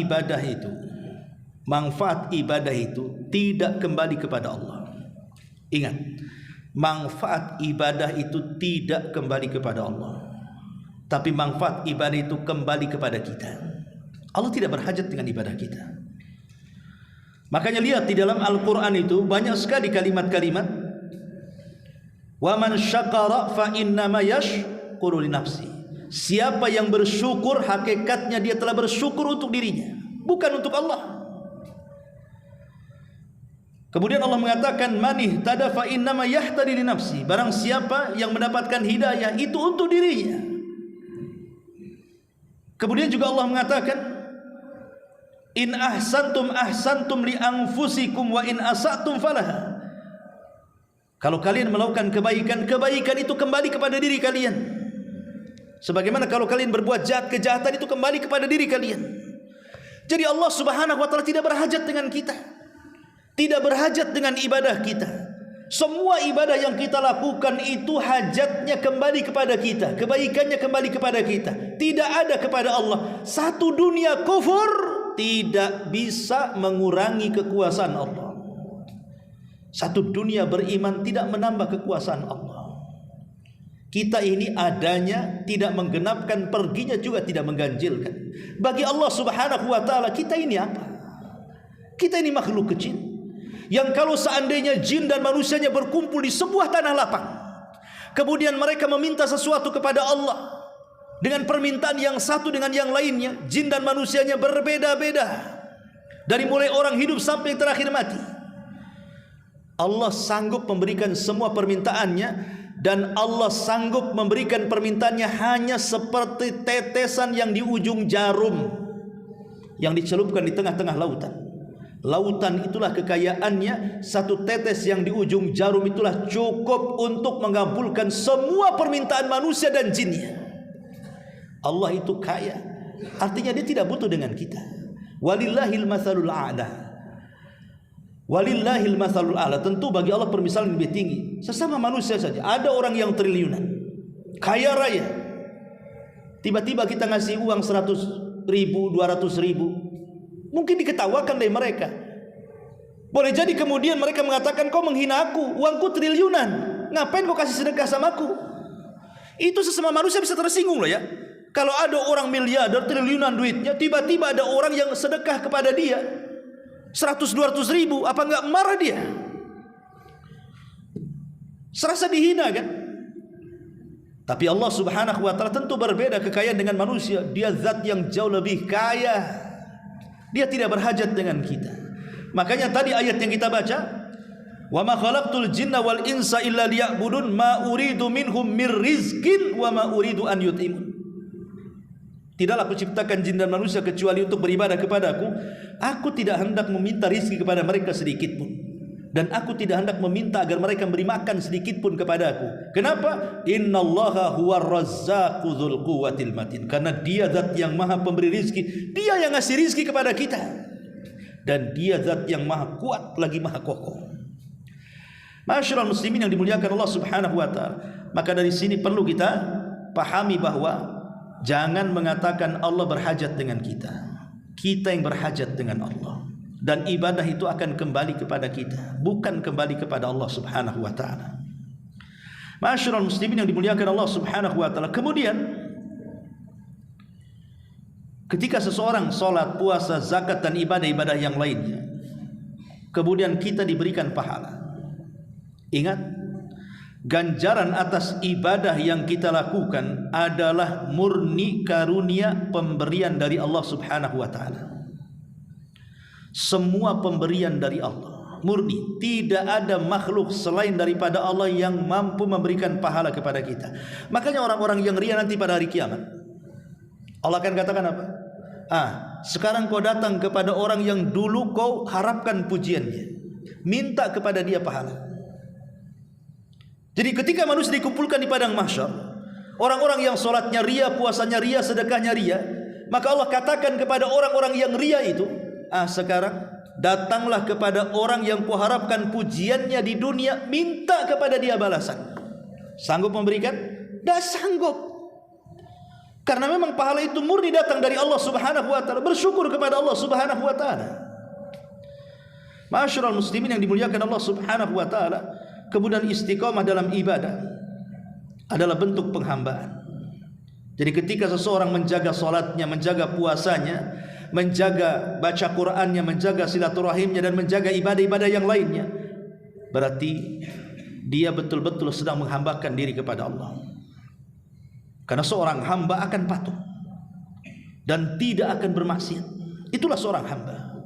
ibadah itu tidak kembali kepada Allah. Ingat, manfaat ibadah itu tidak kembali kepada Allah, tapi manfaat ibadah itu kembali kepada kita. Allah tidak berhajat dengan ibadah kita. Makanya lihat di dalam Al-Quran itu banyak sekali kalimat-kalimat, wa man syakara fa innama yashkuru li nafsi. Siapa yang bersyukur, hakikatnya dia telah bersyukur untuk dirinya, bukan untuk Allah. Kemudian Allah mengatakan, man ihtada fa innama yahtadi li nafsi. Barang siapa yang mendapatkan hidayah itu untuk dirinya. Kemudian juga Allah mengatakan, in ahsantum li anfusikum wa in asatum falaha. Kalau kalian melakukan kebaikan, kebaikan itu kembali kepada diri kalian. Sebagaimana kalau kalian berbuat jahat, kejahatan itu kembali kepada diri kalian. Jadi Allah Subhanahu wa taala tidak berhajat dengan kita, tidak berhajat dengan ibadah kita. Semua ibadah yang kita lakukan itu hajatnya kembali kepada kita, kebaikannya kembali kepada kita, tidak ada kepada Allah. Satu dunia kufur tidak bisa mengurangi kekuasaan Allah. Satu dunia beriman tidak menambah kekuasaan Allah. Kita ini adanya tidak menggenapkan, perginya juga tidak mengganjilkan. Bagi Allah Subhanahu wa taala kita ini apa? Kita ini makhluk kecil yang kalau seandainya jin dan manusianya berkumpul di sebuah tanah lapang, kemudian mereka meminta sesuatu kepada Allah dengan permintaan yang satu dengan yang lainnya, jin dan manusianya berbeda-beda, dari mulai orang hidup sampai terakhir mati, Allah sanggup memberikan semua permintaannya, dan Allah sanggup memberikan permintaannya hanya seperti tetesan yang di ujung jarum yang dicelupkan di tengah-tengah lautan. Lautan itulah kekayaannya, satu tetes yang di ujung jarum itulah cukup untuk mengabulkan semua permintaan manusia dan jinnya. Allah itu kaya, artinya dia tidak butuh dengan kita. Walillahil matsalul a'la. Walillahil matsalul a'la. Tentu bagi Allah permisalan lebih tinggi. Sesama manusia saja, ada orang yang triliunan, kaya raya. Tiba-tiba kita ngasih uang 100 ribu, 200 ribu, mungkin diketawakan dari mereka. Boleh jadi kemudian mereka mengatakan, kau menghina aku, uangku triliunan, ngapain kau kasih sedekah samaku? Itu sesama manusia bisa tersinggung loh ya. Kalau ada orang miliarder triliunan duitnya, tiba-tiba ada orang yang sedekah kepada dia 100-200 ribu, apa enggak marah dia? Serasa dihina kan? Tapi Allah subhanahu wa ta'ala tentu berbeda kekayaan dengan manusia. Dia zat yang jauh lebih kaya. Dia tidak berhajat dengan kita. Makanya tadi ayat yang kita baca, wa ma khalaqtul jinna wal insa illa liya'budun ma uridu minhum mir rizqin wa ma uridu an yut'imun. Tidaklah aku ciptakan jin dan manusia kecuali untuk beribadah kepadaku. Aku tidak hendak meminta rizki kepada mereka sedikit pun, dan aku tidak hendak meminta agar mereka memberi makan sedikit pun kepadaku. Kenapa? Innallaha huwar razzaqu dzul quwwatil matin. Karena dia zat yang maha pemberi rizki. Dia yang ngasih rizki kepada kita, dan dia zat yang maha kuat lagi maha kokoh. Ma'asyiral muslimin yang dimuliakan Allah subhanahu wa ta'ala. Maka dari sini perlu kita pahami bahwa jangan mengatakan Allah berhajat dengan kita. Kita yang berhajat dengan Allah. Dan ibadah itu akan kembali kepada kita, bukan kembali kepada Allah subhanahu wa ta'ala. Ma'asyiral muslimin yang dimuliakan Allah subhanahu wa ta'ala. Kemudian ketika seseorang sholat, puasa, zakat dan ibadah-ibadah yang lainnya, kemudian kita diberikan pahala. Ingat, ganjaran atas ibadah yang kita lakukan adalah murni karunia pemberian dari Allah subhanahu wa ta'ala. Semua pemberian dari Allah, murni. Tidak ada makhluk selain daripada Allah yang mampu memberikan pahala kepada kita. Makanya orang-orang yang ria nanti pada hari kiamat, Allah akan katakan apa? Sekarang kau datang kepada orang yang dulu kau harapkan pujiannya, minta kepada dia pahala. Jadi ketika manusia dikumpulkan di padang mahsyar, orang-orang yang sholatnya ria, puasanya ria, sedekahnya ria, maka Allah katakan kepada orang-orang yang ria itu, sekarang datanglah kepada orang yang kau harapkan pujiannya di dunia, minta kepada dia balasan. Sanggup memberikan? Tidak sanggup. Karena memang pahala itu murni datang dari Allah subhanahu wa ta'ala. Bersyukur kepada Allah subhanahu wa ta'ala. Ma'asyiral muslimin yang dimuliakan Allah subhanahu wa ta'ala. Kemudian istiqamah dalam ibadah adalah bentuk penghambaan. Jadi ketika seseorang menjaga salatnya, menjaga puasanya, menjaga baca Qur'annya, menjaga silaturahimnya, dan menjaga ibadah-ibadah yang lainnya, berarti dia betul-betul sedang menghambakan diri kepada Allah. Karena seorang hamba akan patuh dan tidak akan bermaksiat. Itulah seorang hamba.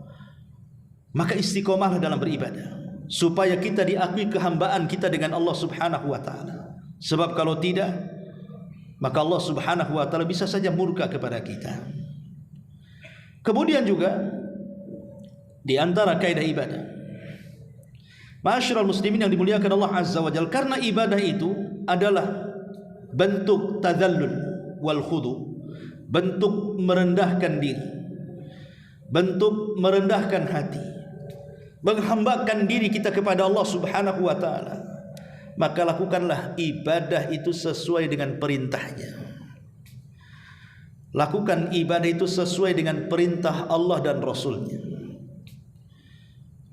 Maka istiqomahlah dalam beribadah, supaya kita diakui kehambaan kita dengan Allah subhanahu wa ta'ala. Sebab kalau tidak, maka Allah subhanahu wa ta'ala bisa saja murka kepada kita. Kemudian juga di antara kaidah ibadah, ma'asyiral muslimin yang dimuliakan Allah azza wa jalla, karena ibadah itu adalah bentuk tadzallul wal khudu, bentuk merendahkan diri, bentuk merendahkan hati, menghambakan diri kita kepada Allah subhanahu wa ta'ala. Maka lakukanlah ibadah itu sesuai dengan perintahnya. Lakukan ibadah itu sesuai dengan perintah Allah dan Rasulnya.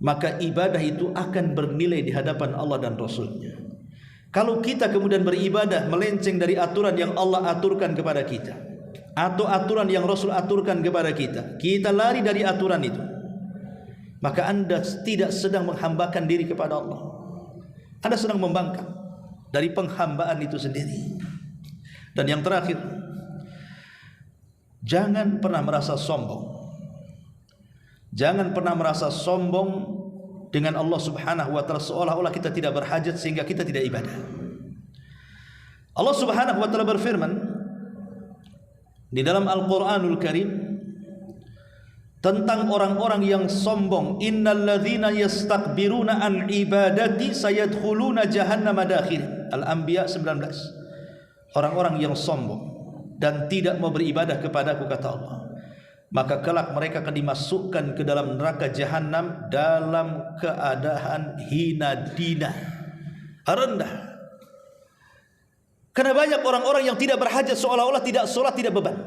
Maka ibadah itu akan bernilai di hadapan Allah dan Rasulnya. Kalau kita kemudian beribadah melenceng dari aturan yang Allah aturkan kepada kita, atau aturan yang Rasul aturkan kepada kita, kita lari dari aturan itu, maka Anda tidak sedang menghambakan diri kepada Allah. Anda sedang membangkang dari penghambaan itu sendiri. Dan yang terakhir, jangan pernah merasa sombong. Jangan pernah merasa sombong dengan Allah subhanahu wa ta'ala, seolah-olah kita tidak berhajat sehingga kita tidak ibadah. Allah subhanahu wa ta'ala berfirman di dalam Al-Quranul Karim tentang orang-orang yang sombong, innalladzina yastakbiruna an ibadati sayadkhuluna jahannama dakhir. Al-Anbiya 19. Orang-orang yang sombong dan tidak mau beribadah kepadaku, kata Allah, maka kelak mereka akan dimasukkan ke dalam neraka jahanam dalam keadaan hina dina, rendah. Karena banyak orang-orang yang tidak berhajat, seolah-olah tidak sholat tidak beban,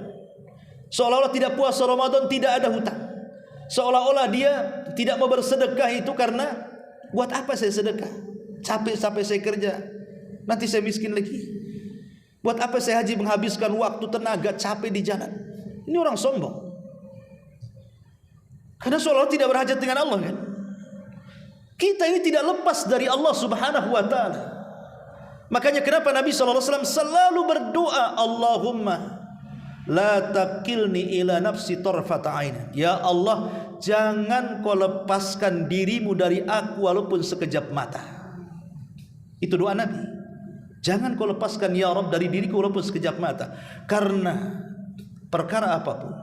seolah-olah tidak puasa Ramadan tidak ada hutang, seolah-olah dia tidak mau bersedekah itu karena buat apa saya sedekah, capek-capek saya kerja, nanti saya miskin lagi. Buat apa saya haji, menghabiskan waktu, tenaga, capek di jalan. Ini orang sombong. Karena seolah-olah tidak berhajat dengan Allah kan. Kita ini tidak lepas dari Allah Subhanahu wa ta'ala. Makanya kenapa Nabi SAW selalu berdoa, Allahumma la takilni ila nafsi tarfata ain. Ya Allah, jangan kau lepaskan dirimu dari aku walaupun sekejap mata. Itu doa Nabi. Jangan kau lepaskan ya Rabb dari diriku walaupun sekejap mata. Karena perkara apapun,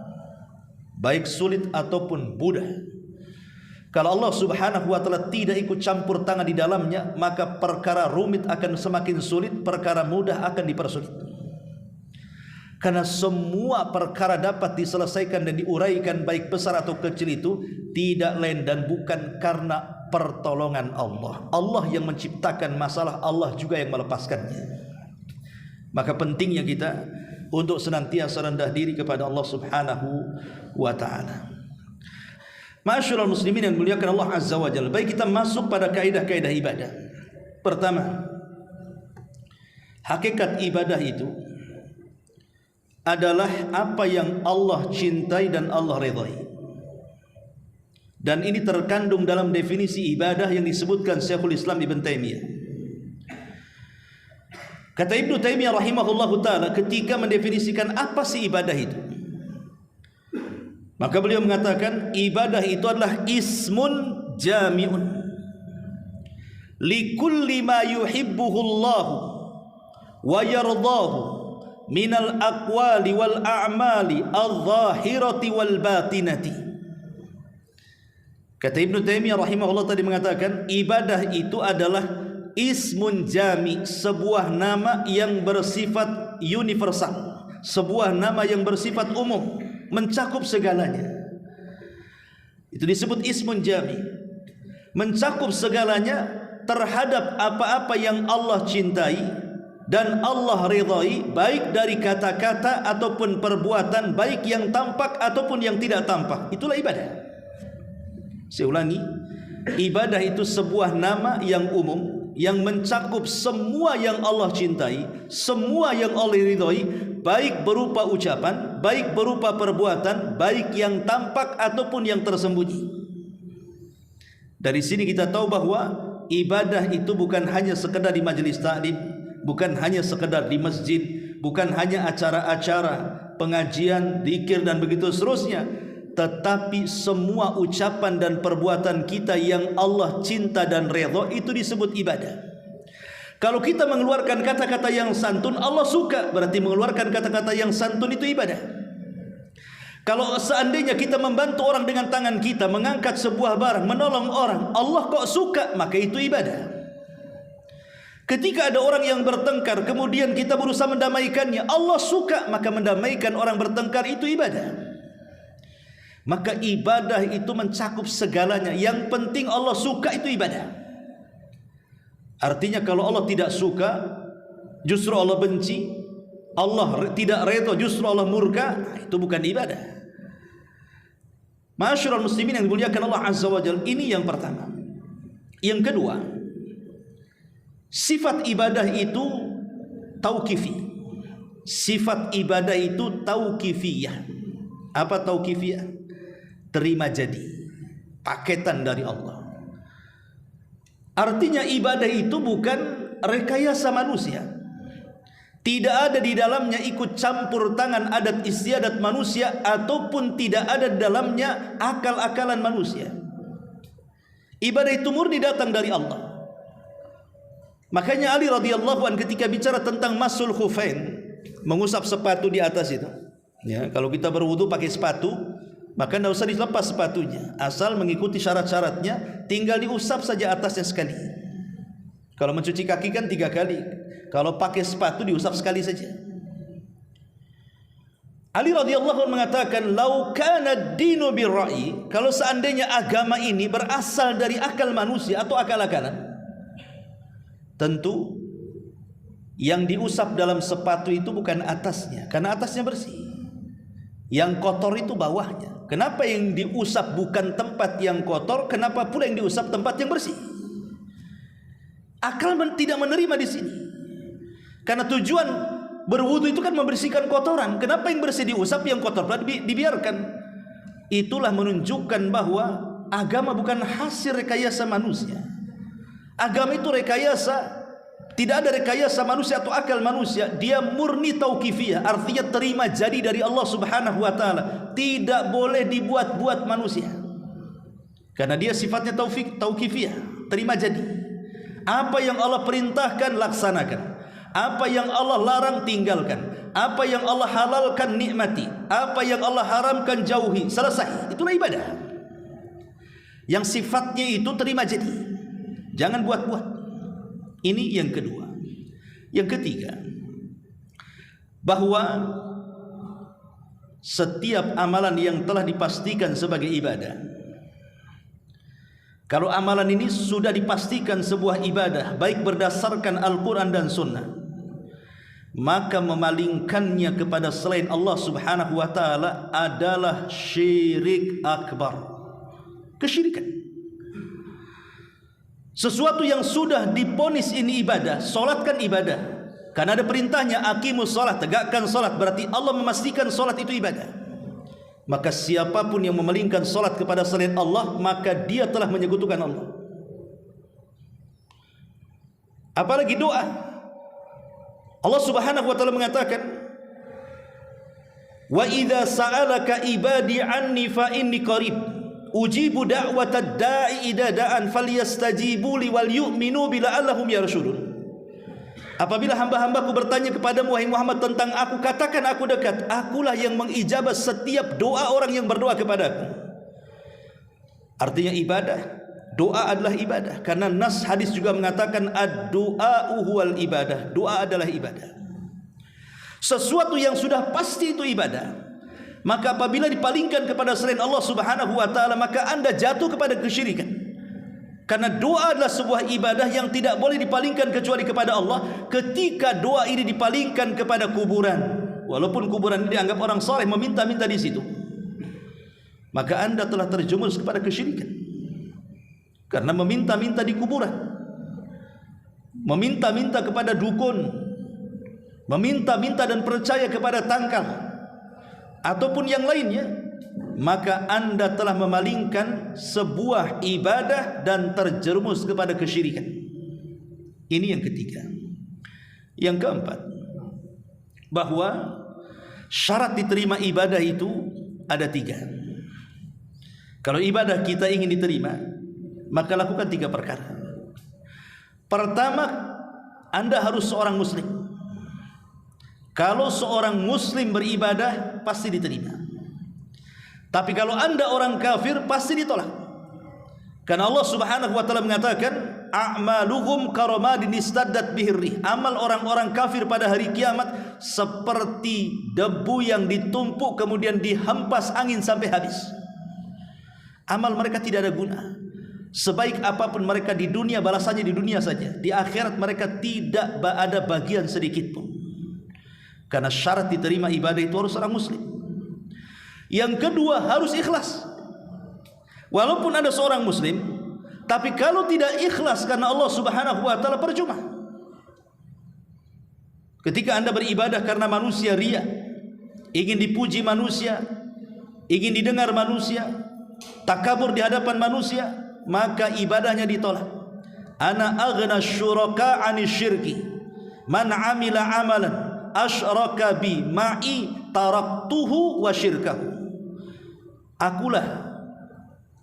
baik sulit ataupun mudah, kalau Allah Subhanahu wa ta'ala tidak ikut campur tangan di dalamnya, maka perkara rumit akan semakin sulit, perkara mudah akan dipersulit. Karena semua perkara dapat diselesaikan dan diuraikan, baik besar atau kecil, itu tidak lain dan bukan karena pertolongan Allah. Allah yang menciptakan masalah, Allah juga yang melepaskannya. Maka pentingnya kita untuk senantiasa rendah diri kepada Allah Subhanahu wa ta'ala. Ma'asyiral muslimin yang muliakan Allah Azza wa Jalla, baik kita masuk pada kaidah-kaidah ibadah. Pertama, hakikat ibadah itu adalah apa yang Allah cintai dan Allah ridhai. Dan ini terkandung dalam definisi ibadah yang disebutkan Syekhul Islam Ibn Taimiyah. Kata Ibnu Taimiyah rahimahullahu ta'ala ketika mendefinisikan apa sih ibadah itu, maka beliau mengatakan ibadah itu adalah ismun jami'un likulli ma yuhibbuhu Allah wa yardahu minal aqwali wal a'mali adh-dhahirati wal batinati. Kata Ibnu Taimiyah rahimahullah tadi mengatakan ibadah itu adalah ismun jami, sebuah nama yang bersifat universal, sebuah nama yang bersifat umum, mencakup segalanya. Itu disebut ismun jami, mencakup segalanya terhadap apa-apa yang Allah cintai dan Allah ridhai, baik dari kata-kata ataupun perbuatan, baik yang tampak ataupun yang tidak tampak. Itulah ibadah. Saya ulangi, ibadah itu sebuah nama yang umum yang mencakup semua yang Allah cintai, semua yang Allah ridhai, baik berupa ucapan, baik berupa perbuatan, baik yang tampak ataupun yang tersembunyi. Dari sini kita tahu bahwa ibadah itu bukan hanya sekedar di majelis taklim, bukan hanya sekedar di masjid, bukan hanya acara-acara pengajian, zikir dan begitu seterusnya, tetapi semua ucapan dan perbuatan kita yang Allah cinta dan redha itu disebut ibadah. Kalau kita mengeluarkan kata-kata yang santun, Allah suka, berarti mengeluarkan kata-kata yang santun itu ibadah. Kalau seandainya kita membantu orang dengan tangan kita, mengangkat sebuah barang, menolong orang, Allah kok suka, maka itu ibadah. Ketika ada orang yang bertengkar, kemudian kita berusaha mendamaikannya, Allah suka, maka mendamaikan orang bertengkar itu ibadah. Maka ibadah itu mencakup segalanya. Yang penting Allah suka, itu ibadah. Artinya kalau Allah tidak suka, justru Allah benci, Allah tidak redha, justru Allah murka, itu bukan ibadah. Ma'asyiral muslimin yang dimuliakan Allah Azza wa Jalla, ini yang pertama. Yang kedua, sifat ibadah itu tauqifi. Sifat ibadah itu tauqifiyah. Apa tauqifiyah? Terima jadi, paketan dari Allah. Artinya ibadah itu bukan rekayasa manusia. Tidak ada di dalamnya ikut campur tangan adat istiadat manusia, ataupun tidak ada di dalamnya akal-akalan manusia. Ibadah itu murni datang dari Allah. Makanya Ali radhiyallahu anhu ketika bicara tentang masul khufain, mengusap sepatu di atas itu, ya, kalau kita berwudu pakai sepatu, maka tidak usah dilepas sepatunya, asal mengikuti syarat-syaratnya, tinggal diusap saja atasnya sekali. Kalau mencuci kaki kan 3 kali, kalau pakai sepatu diusap sekali saja. Ali radhiyallahu anhu mengatakan, "Lau kana ad-dinu bir-ra'yi," kalau seandainya agama ini berasal dari akal manusia atau akal-akalan, tentu yang diusap dalam sepatu itu bukan atasnya, karena atasnya bersih. Yang kotor itu bawahnya. Kenapa yang diusap bukan tempat yang kotor? Kenapa pula yang diusap tempat yang bersih? Akal tidak menerima di sini. Karena tujuan berwudu itu kan membersihkan kotoran. Kenapa yang bersih diusap, yang kotor dibiarkan? Itulah menunjukkan bahwa agama bukan hasil rekayasa manusia. Agama itu rekayasa. Tidak ada rekayasa manusia atau akal manusia. Dia murni tauqifiyah, artinya terima jadi dari Allah Subhanahu wa taala. Tidak boleh dibuat-buat manusia. Karena dia sifatnya tauqifiyah, terima jadi. Apa yang Allah perintahkan laksanakan. Apa yang Allah larang tinggalkan. Apa yang Allah halalkan nikmati. Apa yang Allah haramkan jauhi. Selesai. Itulah ibadah. Yang sifatnya itu terima jadi. Jangan buat-buat. Ini yang kedua. Yang ketiga, bahwa setiap amalan yang telah dipastikan sebagai ibadah, kalau amalan ini sudah dipastikan sebuah ibadah, baik berdasarkan Al-Quran dan Sunnah, maka memalingkannya kepada selain Allah Subhanahu wa ta'ala adalah syirik akbar, kesyirikan. Sesuatu yang sudah diponis ini ibadah, solatkan ibadah, karena ada perintahnya aqimus solat, tegakkan solat, berarti Allah memastikan solat itu ibadah. Maka siapapun yang memalingkan solat kepada selain Allah, maka dia telah menyekutukan Allah. Apalagi doa. Allah Subhanahu wa ta'ala mengatakan, "Wa idza sa'alaka ibadi anni fa inni qarib ujibu da'watad da'i idza da'an falyastajibu li wal yu'minu bila'allahum yarshudun." Apabila hamba-hambaku bertanya kepadamu wahai Muhammad tentang aku, katakan aku dekat. Akulah yang mengijabah setiap doa orang yang berdoa kepadaku. Artinya ibadah, doa adalah ibadah. Karena nas hadis juga mengatakan ad-du'a'u huwal ibadah. Doa adalah ibadah. Sesuatu yang sudah pasti itu ibadah, maka apabila dipalingkan kepada selain Allah Subhanahu wa ta'ala, maka anda jatuh kepada kesyirikan. Karena doa adalah sebuah ibadah yang tidak boleh dipalingkan kecuali kepada Allah. Ketika doa ini dipalingkan kepada kuburan, walaupun kuburan ini dianggap orang saleh meminta-minta di situ, maka anda telah terjerumus kepada kesyirikan. Karena meminta-minta di kuburan, meminta-minta kepada dukun, meminta-minta dan percaya kepada tangkal ataupun yang lainnya, maka anda telah memalingkan sebuah ibadah dan terjerumus kepada kesyirikan. Ini yang ketiga. Yang keempat, bahwa syarat diterima ibadah itu ada 3. Kalau ibadah kita ingin diterima, maka lakukan 3 perkara. Pertama, anda harus seorang muslim. Kalau seorang muslim beribadah, pasti diterima. Tapi kalau anda orang kafir, pasti ditolak. Karena Allah Subhanahu wa ta'ala mengatakan, a'maluhum karamadin istaddat bihirrih. Amal orang-orang kafir pada hari kiamat seperti debu yang ditumpuk kemudian dihempas angin sampai habis. Amal mereka tidak ada guna. Sebaik apapun mereka di dunia, balasannya di dunia saja. Di akhirat mereka tidak ada bagian sedikit pun. Karena syarat diterima ibadah itu harus orang muslim. Yang kedua, harus ikhlas. Walaupun ada seorang muslim, tapi kalau tidak ikhlas karena Allah Subhanahu wa ta'ala, percuma. Ketika anda beribadah karena manusia riya, ingin dipuji manusia, ingin didengar manusia, takabur di hadapan manusia, maka ibadahnya ditolak. Ana aghna syuraka 'ani syirki man 'amila 'amalan asyraka bi ma'i taraktuhu wa syirkahu. Akulah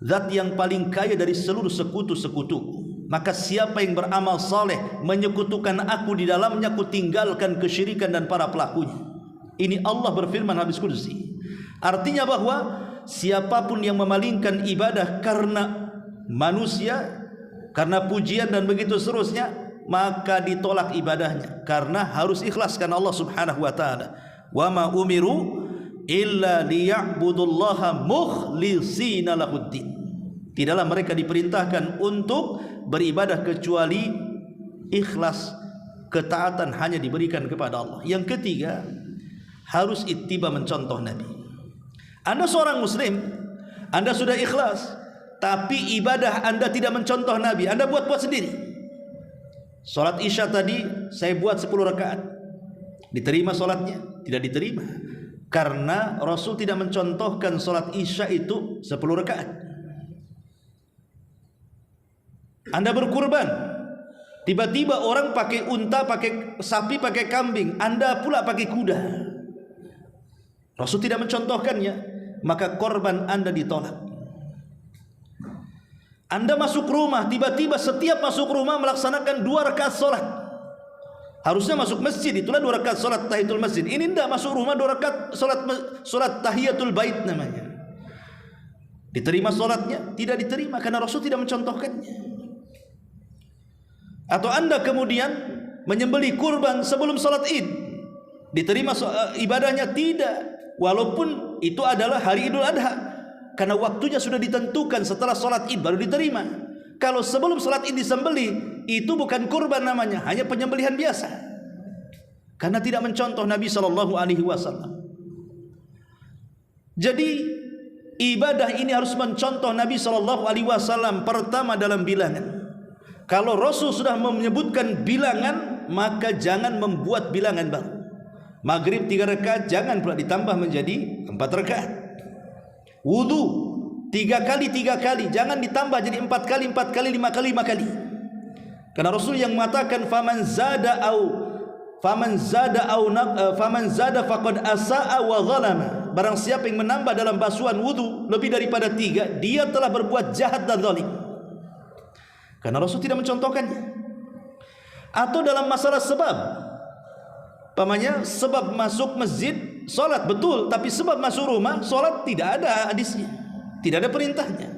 zat yang paling kaya dari seluruh sekutu-sekutuku. Maka siapa yang beramal saleh menyekutukan aku di dalamnya, aku tinggalkan kesyirikan dan para pelakunya. Ini Allah berfirman hadis qudsi. Artinya bahwa siapapun yang memalingkan ibadah karena manusia, karena pujian dan begitu seterusnya, maka ditolak ibadahnya. Karena harus ikhlas karena Allah Subhanahu wa ta'ala. Wa ma umiru illa liya'budullaha mukhlishina lahuddin. Tidaklah mereka diperintahkan untuk beribadah kecuali ikhlas, ketaatan hanya diberikan kepada Allah. Yang ketiga, harus ittiba, mencontoh Nabi. Anda seorang muslim, Anda sudah ikhlas, tapi ibadah Anda tidak mencontoh Nabi, Anda buat-buat sendiri. Salat Isya tadi saya buat 10 rakaat. Diterima salatnya? Tidak diterima. Karena Rasul tidak mencontohkan salat Isya itu 10 rakaat. Anda berkurban, tiba-tiba orang pakai unta, pakai sapi, pakai kambing, Anda pula pakai kuda. Rasul tidak mencontohkannya, maka korban Anda ditolak. Anda masuk rumah, tiba-tiba setiap masuk rumah melaksanakan 2 rakaat salat. Harusnya masuk masjid, itulah 2 rakaat salat tahiyatul masjid. Ini tidak masuk rumah 2 rakaat salat tahiyatul bait namanya. Diterima salatnya? Tidak diterima karena Rasul tidak mencontohkannya. Atau Anda kemudian menyembelih kurban sebelum salat Id, diterima ibadahnya? Tidak. Walaupun itu adalah hari Idul Adha, karena waktunya sudah ditentukan setelah salat Id baru diterima. Kalau sebelum salat Id disembelih, itu bukan kurban namanya, hanya penyembelihan biasa, karena tidak mencontoh Nabi SAW. Jadi ibadah ini harus mencontoh Nabi SAW. Pertama dalam bilangan. Kalau Rasul sudah menyebutkan bilangan, maka jangan membuat bilangan baru. Maghrib 3 rakaat jangan pula ditambah menjadi 4 rakaat. Wudu 3 kali 3 kali jangan ditambah jadi 4 kali 4 kali 5 kali 5 kali. Karena Rasul yang mengatakan faman zada faqad asaa wa zalama. Barang siapa yang menambah dalam basuhan wudu lebih daripada 3, dia telah berbuat jahat dan zalim. Karena Rasul tidak mencontohkannya. Atau dalam masalah sebab, pamannya sebab masuk masjid solat betul, tapi sebab masuk rumah solat tidak ada hadisnya, tidak ada perintahnya.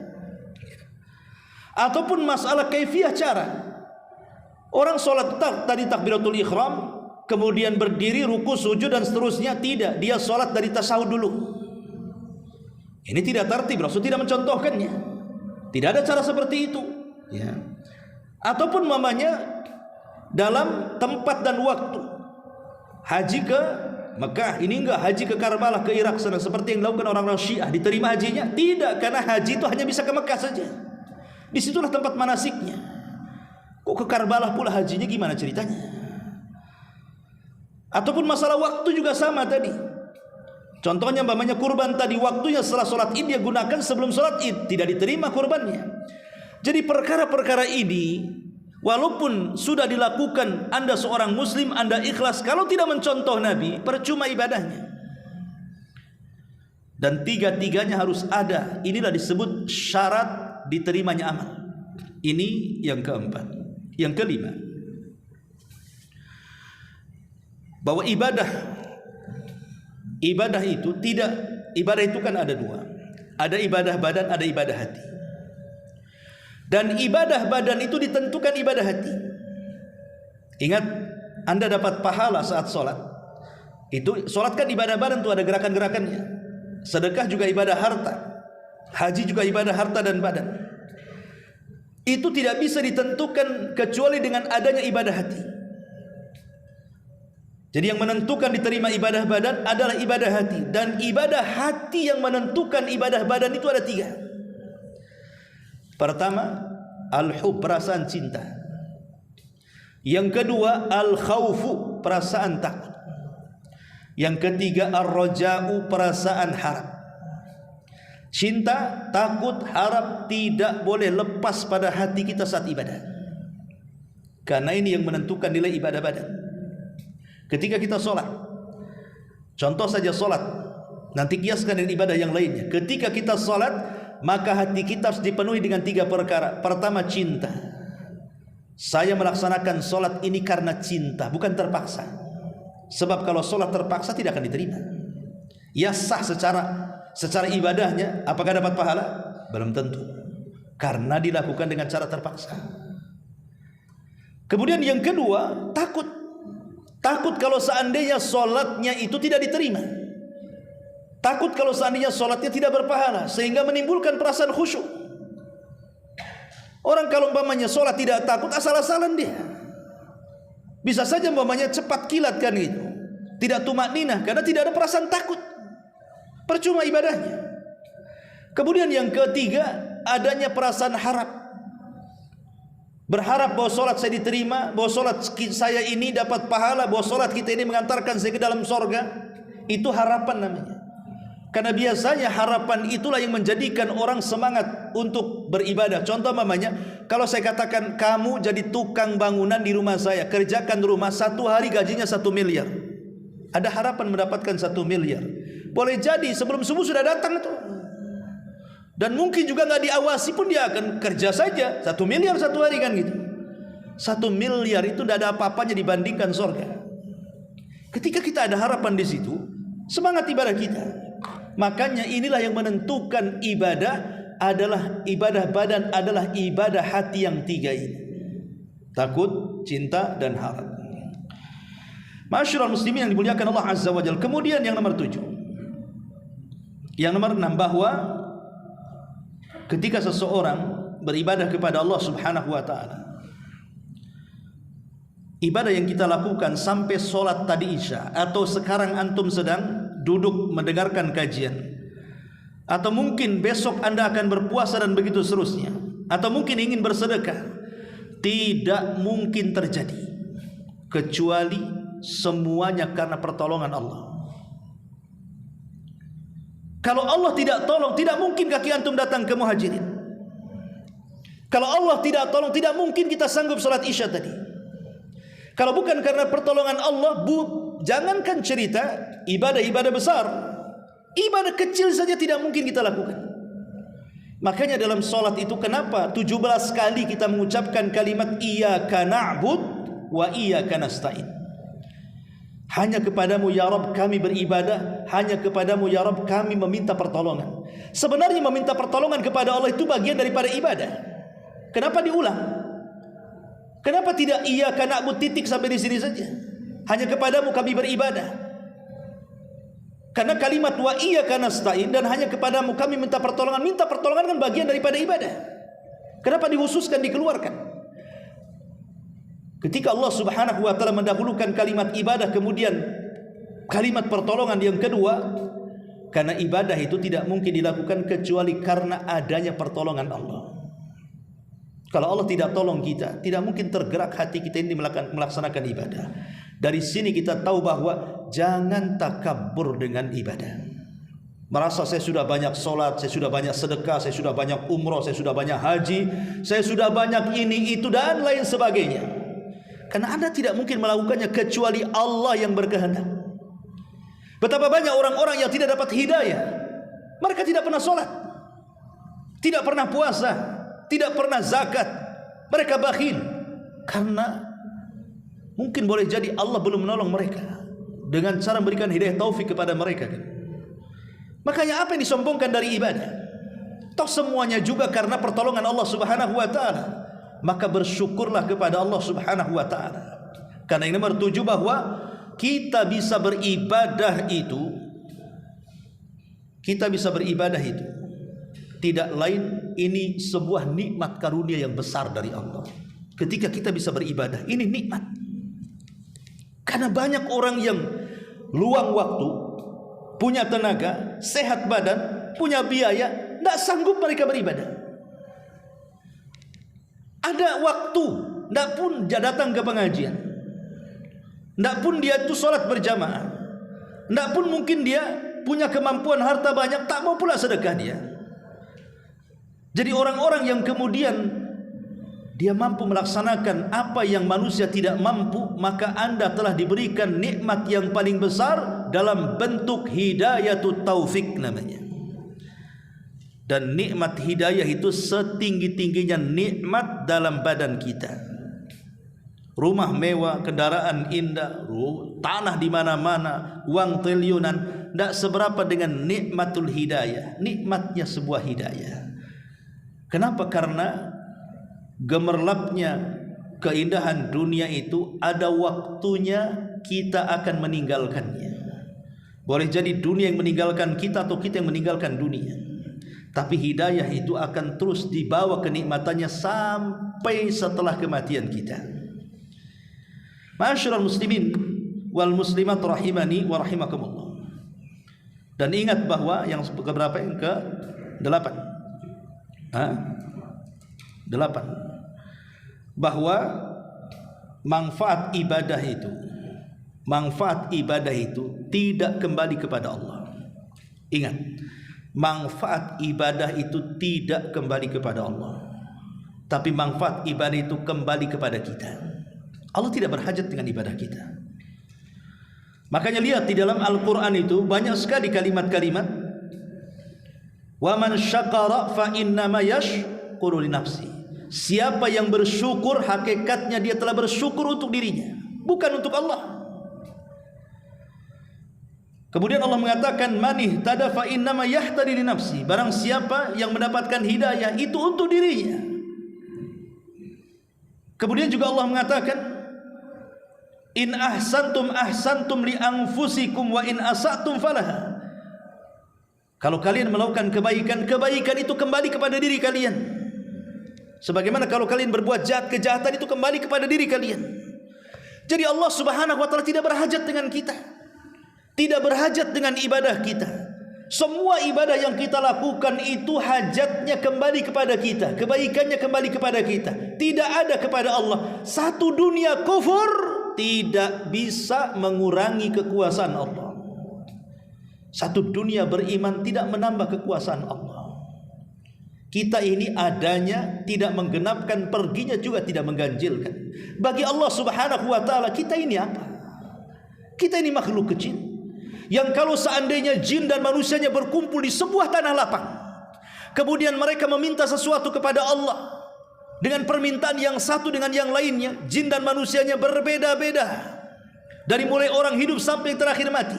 Ataupun masalah kaifiyah cara, orang solat tadi takbiratul ihram, kemudian berdiri, ruku, sujud dan seterusnya, tidak, dia solat dari tasyahud dulu. Ini tidak tertib, Rasul tidak mencontohkannya. Tidak ada cara seperti itu, ya. Ataupun mamanya dalam tempat dan waktu, haji ke Mekah, ini enggak haji ke Karbala, ke Irak sana, seperti yang dilakukan orang-orang Syiah. Diterima hajinya? Tidak, karena haji itu hanya bisa ke Mekah saja. Disitulah tempat manasiknya. Kok ke Karbala pula hajinya, gimana ceritanya? Ataupun masalah waktu juga sama tadi. Contohnya umpamanya kurban tadi, waktunya setelah sholat Id dia gunakan sebelum sholat Id, tidak diterima kurbannya. Jadi perkara-perkara ini, walaupun sudah dilakukan, Anda seorang muslim, Anda ikhlas, kalau tidak mencontoh Nabi, percuma ibadahnya. Dan tiga-tiganya harus ada. Inilah disebut syarat diterimanya amal. Ini yang keempat. Yang kelima, bahwa ibadah itu tidak, ibadah itu kan ada 2. Ada ibadah badan, ada ibadah hati. Dan ibadah badan itu ditentukan ibadah hati. Ingat, Anda dapat pahala saat sholat. Itu sholat kan ibadah badan, itu ada gerakan-gerakannya. Sedekah juga ibadah harta, haji juga ibadah harta dan badan. Itu tidak bisa ditentukan kecuali dengan adanya ibadah hati. Jadi yang menentukan diterima ibadah badan adalah ibadah hati. Dan ibadah hati yang menentukan ibadah badan itu ada 3. Pertama, al-hub, perasaan cinta. Yang kedua, al-khawfu, perasaan takut. Yang ketiga, ar-raja'u, perasaan harap. Cinta, takut, harap tidak boleh lepas pada hati kita saat ibadah. Karena ini yang menentukan nilai ibadah badan. Ketika kita sholat, contoh saja sholat, nanti kiaskan dengan ibadah yang lainnya. Ketika kita sholat, maka hati kita harus dipenuhi dengan 3 perkara. Pertama, cinta. Saya melaksanakan sholat ini karena cinta, bukan terpaksa. Sebab kalau sholat terpaksa tidak akan diterima. Ya sah secara ibadahnya, apakah dapat pahala? Belum tentu, karena dilakukan dengan cara terpaksa. Kemudian yang kedua, takut. Takut kalau seandainya sholatnya itu tidak diterima. Takut kalau seandainya sholatnya tidak berpahala, sehingga menimbulkan perasaan khusyuk. Orang kalau umpamanya sholat tidak takut, asal-asalan dia. Bisa saja umpamanya cepat kilat kan gitu. Tidak tumakninah karena tidak ada perasaan takut. Percuma ibadahnya. Kemudian yang ketiga, adanya perasaan harap. Berharap bahwa sholat saya diterima, bahwa sholat saya ini dapat pahala, bahwa sholat kita ini mengantarkan saya ke dalam sorga. Itu harapan namanya. Karena biasanya harapan itulah yang menjadikan orang semangat untuk beribadah. Contoh mamanya, kalau saya katakan kamu jadi tukang bangunan di rumah saya, kerjakan rumah, 1 hari gajinya 1 miliar. Ada harapan mendapatkan 1 miliar. Boleh jadi sebelum subuh sudah datang itu. Dan mungkin juga nggak diawasi pun dia akan kerja saja 1 miliar 1 hari kan gitu. 1 miliar itu tidak ada apa-apanya dibandingkan surga. Ketika kita ada harapan di situ, semangat ibadah kita. Makanya inilah yang menentukan ibadah adalah ibadah badan, adalah ibadah hati yang 3 ini. Takut, cinta, dan harap. Ma'asyiral muslimin yang dimuliakan Allah Azza wa Jalla. Kemudian yang nomor 7. Yang nomor 6, bahwa ketika seseorang beribadah kepada Allah Subhanahu wa taala, ibadah yang kita lakukan sampai sholat tadi isya, atau sekarang antum sedang duduk mendengarkan kajian, atau mungkin besok anda akan berpuasa dan begitu seterusnya, atau mungkin ingin bersedekah, tidak mungkin terjadi kecuali semuanya karena pertolongan Allah. Kalau Allah tidak tolong, tidak mungkin kaki antum datang ke Muhajirin. Kalau Allah tidak tolong, tidak mungkin kita sanggup sholat isya tadi. Kalau bukan karena pertolongan Allah, jangankan cerita ibadah-ibadah besar, ibadah kecil saja tidak mungkin kita lakukan. Makanya dalam sholat itu kenapa 17 kali kita mengucapkan kalimat iyyaka na'bud wa iyyaka nasta'in. Hanya kepadamu ya Rabb kami beribadah, hanya kepadamu ya Rabb kami meminta pertolongan. Sebenarnya meminta pertolongan kepada Allah itu bagian daripada ibadah. Kenapa diulang? Kenapa tidak iyyaka na'bud titik sampai di sini saja? Hanya kepadamu kami beribadah. Karena kalimat wa iyyaka nasta'in dan hanya kepadamu kami minta pertolongan. Minta pertolongan kan bagian daripada ibadah. Kenapa dikhususkan, dikeluarkan? Ketika Allah Subhanahu wa taala mendahulukan kalimat ibadah kemudian kalimat pertolongan yang kedua, karena ibadah itu tidak mungkin dilakukan kecuali karena adanya pertolongan Allah. Kalau Allah tidak tolong kita, tidak mungkin tergerak hati kita ini melaksanakan ibadah. Dari sini kita tahu bahwa jangan takabur dengan ibadah. Merasa saya sudah banyak sholat, saya sudah banyak sedekah, saya sudah banyak umroh, saya sudah banyak haji, saya sudah banyak ini, itu, dan lain sebagainya. Karena Anda tidak mungkin melakukannya kecuali Allah yang berkehendak. Betapa banyak orang-orang yang tidak dapat hidayah. Mereka tidak pernah sholat, tidak pernah puasa, tidak pernah zakat. Mereka bakhil karena mungkin boleh jadi Allah belum menolong mereka dengan cara memberikan hidayah taufik kepada mereka kan? Makanya apa yang disombongkan dari ibadah? Toh semuanya juga karena pertolongan Allah Subhanahu wa taala. Maka bersyukurlah kepada Allah Subhanahu wa taala. Karena yang nomor 7 bahwa kita bisa beribadah itu, tidak lain ini sebuah nikmat karunia yang besar dari Allah. Ketika kita bisa beribadah, ini nikmat. Karena banyak orang yang luang waktu, punya tenaga, sehat badan, punya biaya, tidak sanggup mereka beribadah. Ada waktu, tidak pun dia datang ke pengajian, tidak pun dia itu sholat berjamaah, tidak pun mungkin dia punya kemampuan harta banyak, tak mau pula sedekah dia. Jadi orang-orang yang kemudian dia mampu melaksanakan apa yang manusia tidak mampu, maka Anda telah diberikan nikmat yang paling besar dalam bentuk hidayatut taufik namanya. Dan nikmat hidayah itu setinggi-tingginya nikmat dalam badan kita. Rumah mewah, kendaraan indah, tanah di mana-mana, uang triliunan, tidak seberapa dengan nikmatul hidayah. Nikmatnya sebuah hidayah. Kenapa? Karena gemerlapnya keindahan dunia itu ada waktunya kita akan meninggalkannya. Boleh jadi dunia yang meninggalkan kita atau kita yang meninggalkan dunia. Tapi hidayah itu akan terus dibawa kenikmatannya sampai setelah kematian kita. Ma'asyiral muslimin wal muslimat rahimani wa rahimakumullah. Dan ingat bahwa yang keberapa, yang ke-8. 8. Bahwa manfaat ibadah itu tidak kembali kepada Allah. Ingat, manfaat ibadah itu tidak kembali kepada Allah, tapi manfaat ibadah itu kembali kepada kita. Allah tidak berhajat dengan ibadah kita. Makanya lihat di dalam Al-Quran itu banyak sekali kalimat-kalimat, wa man syakara fa innama yashkuru li nafsi. Siapa yang bersyukur, hakikatnya dia telah bersyukur untuk dirinya, bukan untuk Allah. Kemudian Allah mengatakan, man ihtada fa innama yahtadi li nafsi. Barang siapa yang mendapatkan hidayah itu untuk dirinya. Kemudian juga Allah mengatakan, in ahsantum ahsantum li anfusikum wa in asatum falaha. Kalau kalian melakukan kebaikan, kebaikan itu kembali kepada diri kalian. Sebagaimana kalau kalian berbuat jahat, kejahatan itu kembali kepada diri kalian. Jadi Allah Subhanahu wa taala tidak berhajat dengan kita, tidak berhajat dengan ibadah kita. Semua ibadah yang kita lakukan itu hajatnya kembali kepada kita, kebaikannya kembali kepada kita, tidak ada kepada Allah. Satu dunia kufur tidak bisa mengurangi kekuasaan Allah. Satu dunia beriman tidak menambah kekuasaan Allah. Kita ini adanya tidak menggenapkan, perginya juga tidak mengganjilkan. Bagi Allah Subhanahu wa taala kita ini apa? Kita ini makhluk kecil yang kalau seandainya jin dan manusianya berkumpul di sebuah tanah lapang, kemudian mereka meminta sesuatu kepada Allah dengan permintaan yang satu dengan yang lainnya, jin dan manusianya berbeda-beda, dari mulai orang hidup sampai terakhir mati,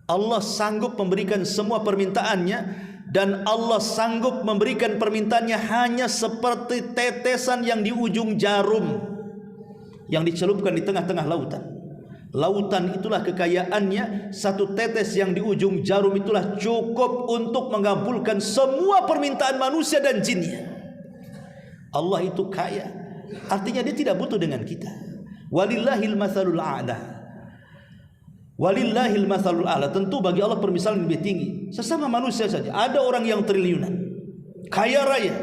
Allah sanggup memberikan semua permintaannya. Dan Allah sanggup memberikan permintaannya hanya seperti tetesan yang di ujung jarum yang dicelupkan di tengah-tengah lautan. Lautan itulah kekayaannya. Satu tetes yang di ujung jarum itulah cukup untuk mengabulkan semua permintaan manusia dan jinnya. Allah itu kaya, artinya dia tidak butuh dengan kita. Walillahil matsalul a'la. Walillahil matsalul a'la. Tentu bagi Allah permisalan lebih tinggi. Sesama manusia saja, ada orang yang triliunan, kaya raya,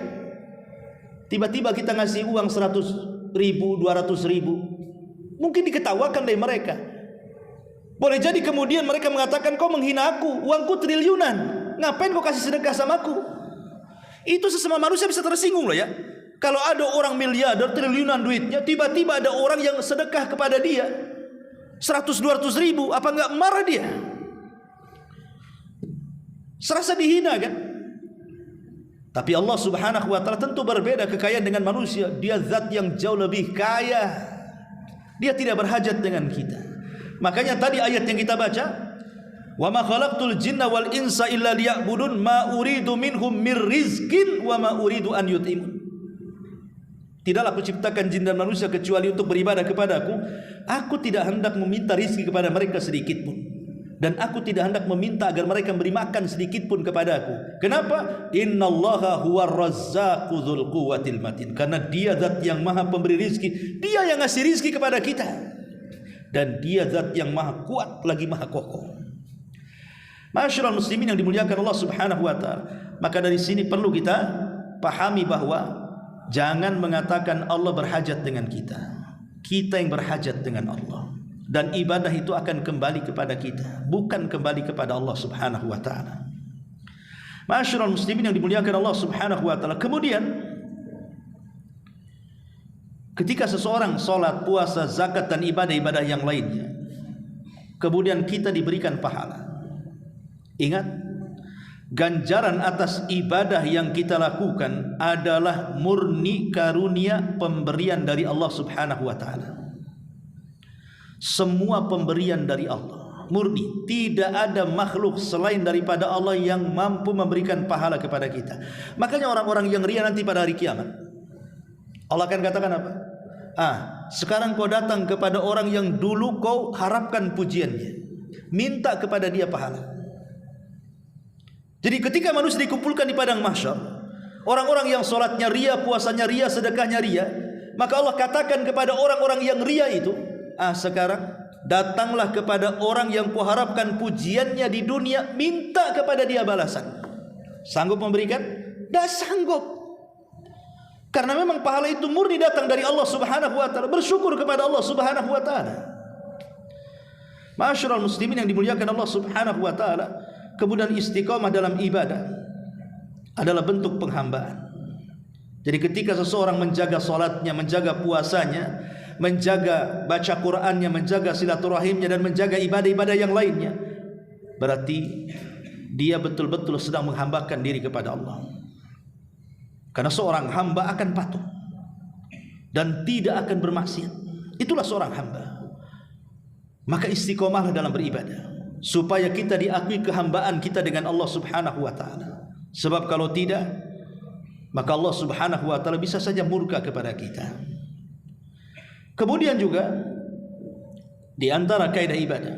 tiba-tiba kita ngasih uang 100.000, 200.000, mungkin diketawakan dari mereka. Boleh jadi kemudian mereka mengatakan, kau menghina aku, uangku triliunan, ngapain kau kasih sedekah sama aku? Itu sesama manusia bisa tersinggung loh ya. Kalau ada orang miliarder triliunan duitnya, tiba-tiba ada orang yang sedekah kepada dia 100-200 ribu, apa enggak marah dia? Serasa dihina kan? Tapi Allah Subhanahu wa taala tentu berbeda kekayaan dengan manusia. Dia zat yang jauh lebih kaya. Dia tidak berhajat dengan kita. Makanya tadi ayat yang kita baca, wa ma khalaqtul jinna wal insa illa liya'budun ma uridu minhum mir rizqin wa ma uridu an yut'imun. Tidaklah aku ciptakan jin dan manusia kecuali untuk beribadah kepadaku. Aku tidak hendak meminta rizki kepada mereka sedikit pun, dan aku tidak hendak meminta agar mereka memberi makan sedikit pun kepadaku. Kenapa? Innallaha huwar razzaqu dzul quwwatil matin. Karena dia zat yang maha pemberi rizki. Dia yang ngasih rizki kepada kita, dan dia zat yang maha kuat lagi maha kokoh. Ma'asyiral muslimin yang dimuliakan Allah Subhanahu wa taala. Maka dari sini perlu kita pahami bahwa jangan mengatakan Allah berhajat dengan kita. Kita yang berhajat dengan Allah. Dan ibadah itu akan kembali kepada kita, bukan kembali kepada Allah Subhanahu wa taala. Ma'asyiral muslimin yang dimuliakan Allah Subhanahu wa taala. Kemudian ketika seseorang salat, puasa, zakat dan ibadah-ibadah yang lainnya, kemudian kita diberikan pahala. Ingat, ganjaran atas ibadah yang kita lakukan adalah murni karunia pemberian dari Allah Subhanahu wa taala. Semua pemberian dari Allah, murni. Tidak ada makhluk selain daripada Allah yang mampu memberikan pahala kepada kita. Makanya orang-orang yang ria nanti pada hari kiamat, Allah akan katakan apa? Sekarang kau datang kepada orang yang dulu kau harapkan pujiannya. minta kepada dia pahala. Jadi ketika manusia dikumpulkan di padang mahsyar, orang-orang yang sholatnya ria, puasanya ria, sedekahnya ria, maka Allah katakan kepada orang-orang yang ria itu, sekarang datanglah kepada orang yang kuharapkan pujiannya di dunia, minta kepada dia balasan. Sanggup memberikan? Tidak sanggup. Karena memang pahala itu murni datang dari Allah Subhanahu wa taala. Bersyukur kepada Allah Subhanahu wa taala. Ma'asyiral muslimin yang dimuliakan Allah Subhanahu wa taala, kemudian istiqamah dalam ibadah adalah bentuk penghambaan. Jadi ketika seseorang menjaga salatnya, menjaga puasanya, menjaga baca Qur'annya, menjaga silaturahimnya, dan menjaga ibadah-ibadah yang lainnya, berarti dia betul-betul sedang menghambakan diri kepada Allah. Karena seorang hamba akan patuh dan tidak akan bermaksiat. Itulah seorang hamba. Maka istiqomahlah dalam beribadah, supaya kita diakui kehambaan kita dengan Allah Subhanahu wa taala. Sebab kalau tidak, maka Allah Subhanahu wa taala bisa saja murka kepada kita. Kemudian juga di antara kaidah ibadah,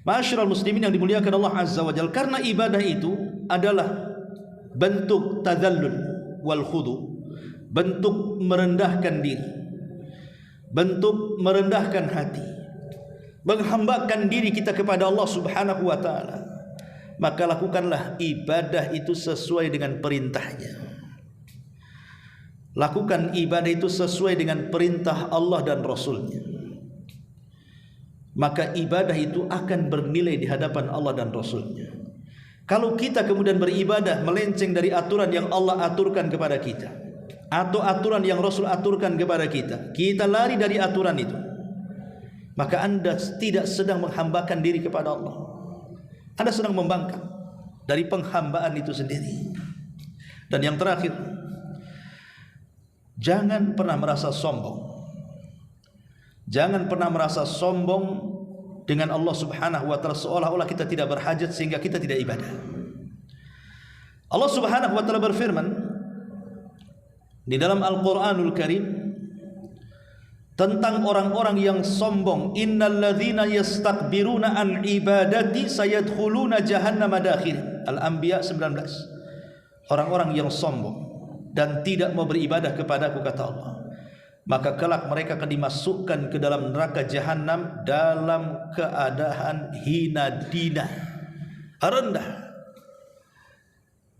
ma'asyiral muslimin yang dimuliakan Allah Azza wa Jalla, karena ibadah itu adalah bentuk tadzallul wal khudu, bentuk merendahkan diri, bentuk merendahkan hati, menghambakan diri kita kepada Allah Subhanahu wa taala, maka lakukanlah ibadah itu sesuai dengan perintahnya. Lakukan ibadah itu sesuai dengan perintah Allah dan Rasulnya, maka ibadah itu akan bernilai di hadapan Allah dan Rasulnya. Kalau kita kemudian beribadah melenceng dari aturan yang Allah aturkan kepada kita, atau aturan yang Rasul aturkan kepada kita, kita lari dari aturan itu, maka Anda tidak sedang menghambakan diri kepada Allah. Anda sedang membangkang dari penghambaan itu sendiri. Dan yang terakhir, jangan pernah merasa sombong. Jangan pernah merasa sombong dengan Allah Subhanahu wa taala, seolah-olah kita tidak berhajat sehingga kita tidak ibadah. Allah Subhanahu wa taala berfirman di dalam Al-Qur'anul Karim tentang orang-orang yang sombong, innalladzina yastakbiruna an ibadati sayadkhuluna jahannama dakhir. Al-Anbiya 19. Orang-orang yang sombong dan tidak mau beribadah kepadaku, kata Allah, maka kelak mereka akan dimasukkan ke dalam neraka jahanam dalam keadaan hina dina, rendah.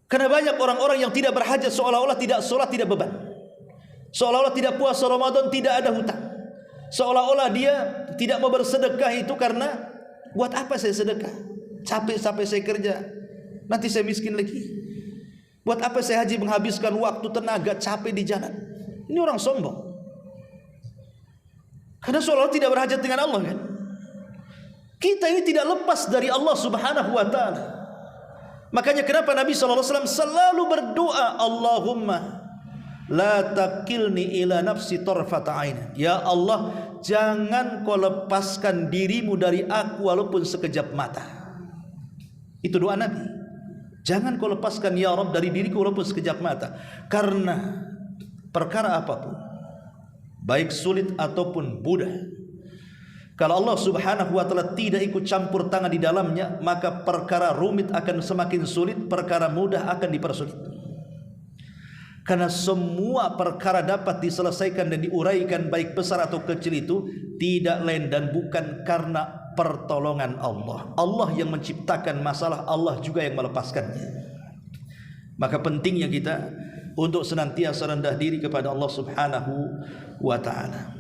Karena banyak orang-orang yang tidak berhajat, seolah-olah tidak sholat tidak beban, seolah-olah tidak puasa Ramadan tidak ada hutang, seolah-olah dia tidak mau bersedekah itu karena buat apa saya sedekah, capek-capek saya kerja, nanti saya miskin lagi. Buat apa saya haji, menghabiskan waktu, tenaga, capek di jalan. Ini orang sombong. Karena seolah-olah tidak berhajat dengan Allah, kan? Kita ini tidak lepas dari Allah Subhanahu wa taala. Makanya kenapa Nabi SAW selalu berdoa, Allahumma la takilni ila nafsi tarfata ain. Ya Allah, jangan kau lepaskan dirimu dari aku walaupun sekejap mata. Itu doa Nabi. Jangan kau lepaskan ya Rabb dari diriku walaupun sekejap mata. Karena perkara apapun, baik sulit ataupun mudah, kalau Allah Subhanahu wa taala tidak ikut campur tangan di dalamnya, maka perkara rumit akan semakin sulit, perkara mudah akan dipersulit. Karena semua perkara dapat diselesaikan dan diuraikan, baik besar atau kecil, itu tidak lain dan bukan karena pertolongan Allah. Allah yang menciptakan masalah, Allah juga yang melepaskannya. Maka pentingnya kita untuk senantiasa rendah diri kepada Allah Subhanahu wa taala.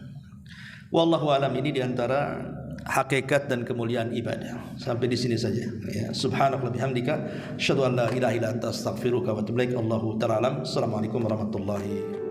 Wallahu alam, ini diantara hakikat dan kemuliaan ibadah. Sampai di sini saja. Ya, subhanallah bihamdika, asyhadu an la ilaha illa anta, astaghfiruka wa atubu ilaik. Allahu ta'ala alam. Assalamualaikum warahmatullahi wabarakatuh.